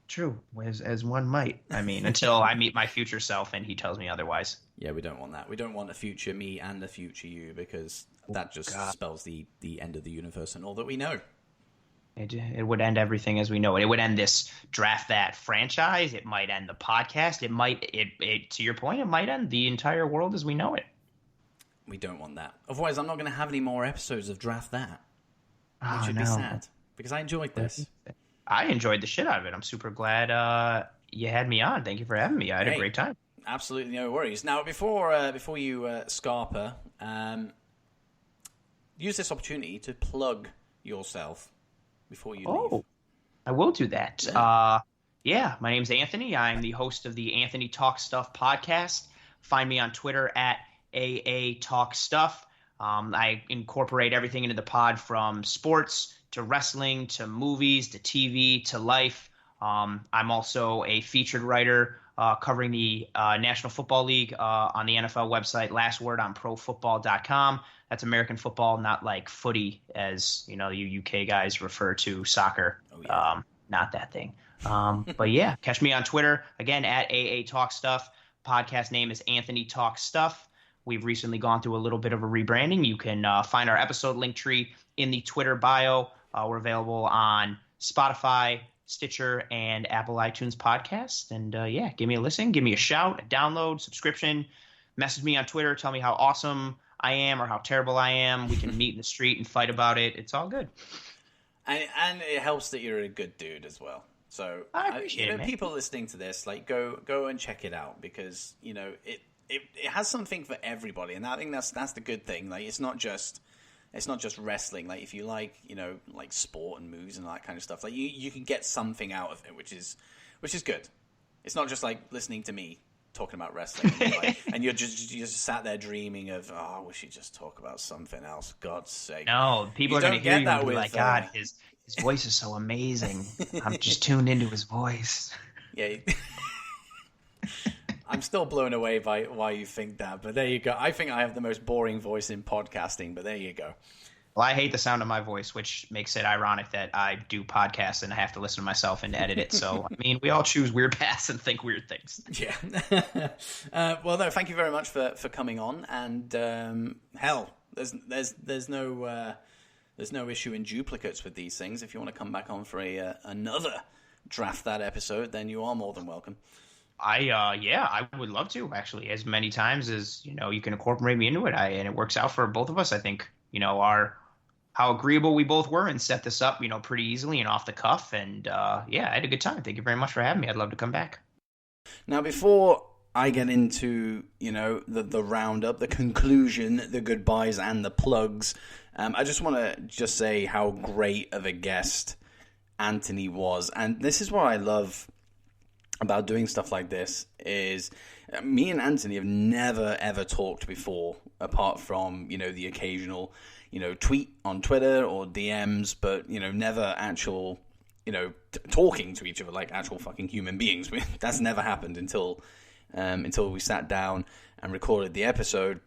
True, as one might. I mean, until I meet my future self and he tells me otherwise. Yeah, we don't want that. We don't want a future me and a future you, because that just spells the end of the universe and all that we know. It would end everything as we know it. It would end this Draft That franchise. It might end the podcast. It might, to your point, it might end the entire world as we know it. We don't want that. Otherwise, I'm not going to have any more episodes of Draft That. Which would be sad, because I enjoyed this. I enjoyed the shit out of it. I'm super glad you had me on. Thank you for having me. I had a great time. Absolutely no worries. Now, before you scarper, use this opportunity to plug yourself before you leave. I will do that. Yeah, my name's Anthony. I'm the host of the Anthony Talk Stuff podcast. Find me on Twitter at AA Talk Stuff. I incorporate everything into the pod from sports to wrestling to movies to TV to life. I'm also a featured writer covering the National Football League on the NFL website, Last Word on ProFootball.com. That's American football, not like footy, as you UK guys refer to soccer. Oh, yeah. Not that thing. But yeah, catch me on Twitter again at AA Talk Stuff. Podcast name is Anthony Talk Stuff. We've recently gone through a little bit of a rebranding. You can find our episode link tree in the Twitter bio. We're available on Spotify, Stitcher, and Apple iTunes podcast. And yeah, give me a listen, give me a shout, a download, subscription. Message me on Twitter. Tell me how awesome I am or how terrible I am. We can meet in the street and fight about it. It's all good. And it helps that you're a good dude as well. So I appreciate it, man. People listening to this, like, go and check it out, because it has something for everybody, and I think that's the good thing. Like, it's not just wrestling. Like, if you like like sport and movies and all that kind of stuff, like you can get something out of it, which is good. It's not just like listening to me talking about wrestling, and you just sat there dreaming of, I wish you'd just talk about something else. God's sake! No, people are going to hear you and be like, God, his voice is so amazing. I'm just tuned into his voice. Yeah. I'm still blown away by why you think that, but there you go. I think I have the most boring voice in podcasting, but there you go. Well, I hate the sound of my voice, which makes it ironic that I do podcasts and I have to listen to myself and edit it. So, I mean, we all choose weird paths and think weird things. Yeah. Well, no, thank you very much for coming on. And hell, there's no issue in duplicates with these things. If you want to come back on for another Draft That episode, then you are more than welcome. I would love to, actually, as many times as you can incorporate me into it. And it works out for both of us. I think how agreeable we both were and set this up pretty easily and off the cuff. And I had a good time. Thank you very much for having me. I'd love to come back. Now, before I get into the roundup, the conclusion, the goodbyes, and the plugs, I just want to say how great of a guest Anthony was. And this is what I love about doing stuff like this, is me and Anthony have never ever talked before, apart from the occasional tweet on Twitter or DMs, but never actual talking to each other like actual fucking human beings. That's never happened until we sat down and recorded the episode.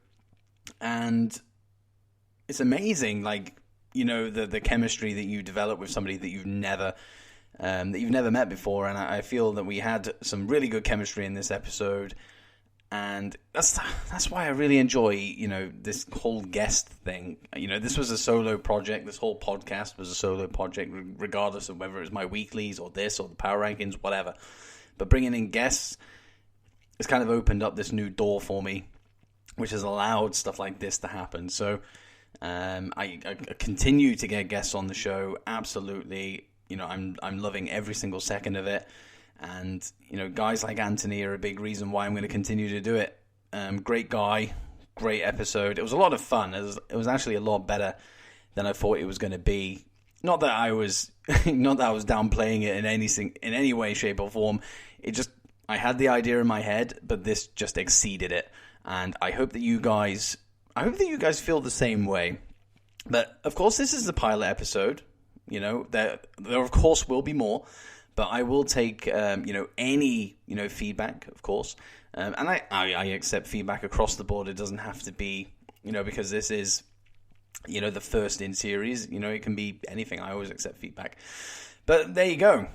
And it's amazing, like the chemistry that you develop with somebody that you've never met before. And I feel that we had some really good chemistry in this episode, and that's why I really enjoy this whole guest thing. This was a solo project. This whole podcast was a solo project, regardless of whether it was my weeklies or this or the power rankings, whatever. But bringing in guests has kind of opened up this new door for me, which has allowed stuff like this to happen. So I continue to get guests on the show. Absolutely. I'm loving every single second of it. And, guys like Anthony are a big reason why I'm going to continue to do it. Great guy, great episode. It was a lot of fun. It was actually a lot better than I thought it was going to be. Not that I was downplaying it in any way, shape, or form. I had the idea in my head, but this just exceeded it. And I hope that you guys feel the same way. But of course, this is the pilot episode. There of course will be more, but I will take any feedback, of course, and I accept feedback across the board. It doesn't have to be because this is the first in series. It can be anything. I always accept feedback. But there you go.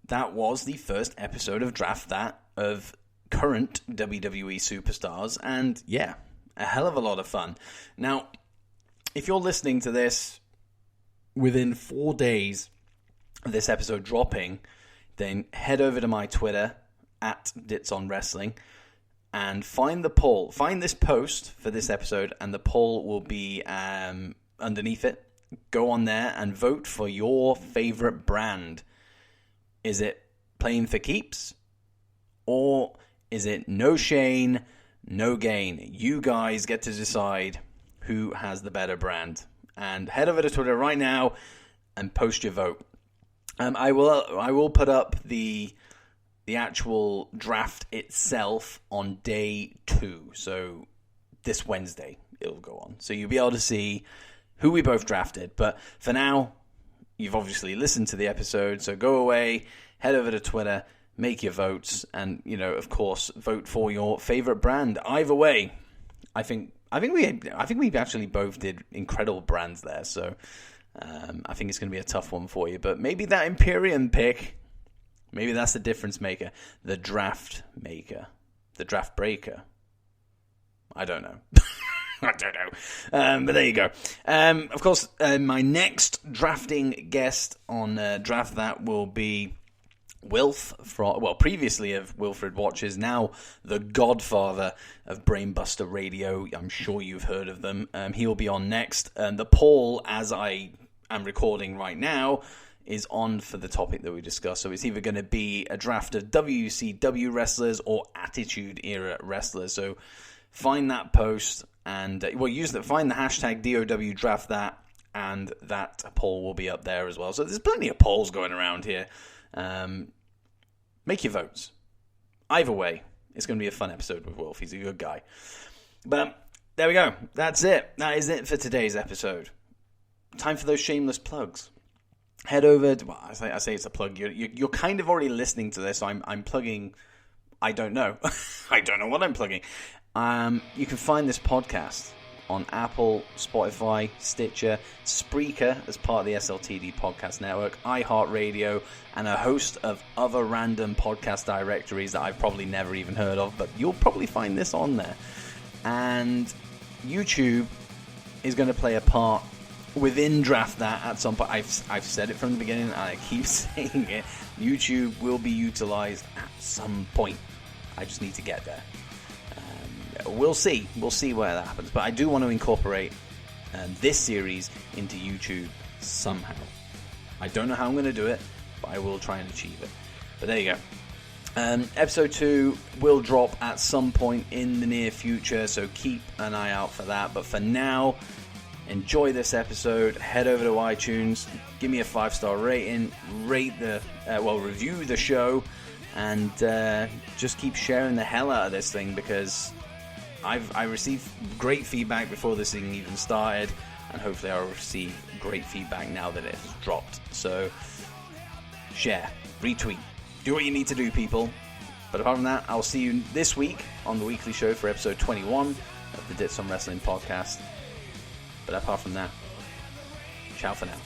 That was the first episode of Draft That of current WWE Superstars, and yeah, a hell of a lot of fun. Now, if you're listening to this within 4 days of this episode dropping, then head over to my Twitter at DitsOnWrestling and find the poll. Find this post for this episode, and the poll will be underneath it. Go on there and vote for your favorite brand. Is it playing for keeps, or is it no Shane, no gain? You guys get to decide who has the better brand. And head over to Twitter right now and post your vote. I will put up the actual draft itself on day 2. So this Wednesday it'll go on. So you'll be able to see who we both drafted. But for now, you've obviously listened to the episode, so go away, head over to Twitter, make your votes, and, of course, vote for your favorite brand. Either way, I think we actually both did incredible brands there, so I think it's going to be a tough one for you. But maybe that Imperium pick, maybe that's the difference maker, the draft maker, the draft breaker. I don't know. I don't know. But there you go. Of course, my next drafting guest on Draft That will be Wilf, previously of Wilfred Watches, now the godfather of Brainbuster Radio. I'm sure you've heard of them. He will be on next. The poll, as I am recording right now, is on for the topic that we discussed. So it's either going to be a draft of WCW wrestlers or Attitude Era wrestlers. So find that post and find the hashtag DOW Draft That, and that poll will be up there as well. So there's plenty of polls going around here. Make your votes. Either way, it's going to be a fun episode with Wolf. He's a good guy. But there we go. That's it. That is it for today's episode. Time for those shameless plugs. Head over to, I say it's a plug. You're kind of already listening to this, so I'm plugging. I don't know. I don't know what I'm plugging. You can find this podcast on Apple, Spotify, Stitcher, Spreaker as part of the SLTD Podcast Network, iHeartRadio, and a host of other random podcast directories that I've probably never even heard of, but you'll probably find this on there. And YouTube is going to play a part within Draft That at some point. I've said it from the beginning, and I keep saying it. YouTube will be utilized at some point. I just need to get there. We'll see where that happens, but I do want to incorporate this series into YouTube somehow. I don't know how I'm going to do it, but I will try and achieve it. But there you go. Episode 2 will drop at some point in the near future, so keep an eye out for that. But for now, enjoy this episode. Head over to iTunes, give me a 5-star rating, review the show, and just keep sharing the hell out of this thing, because I received great feedback before this thing even started, and hopefully I'll receive great feedback now that it has dropped. So share, retweet, do what you need to do, people. But apart from that, I'll see you this week on the weekly show for episode 21 of the Dits on Wrestling podcast. But apart from that, ciao for now.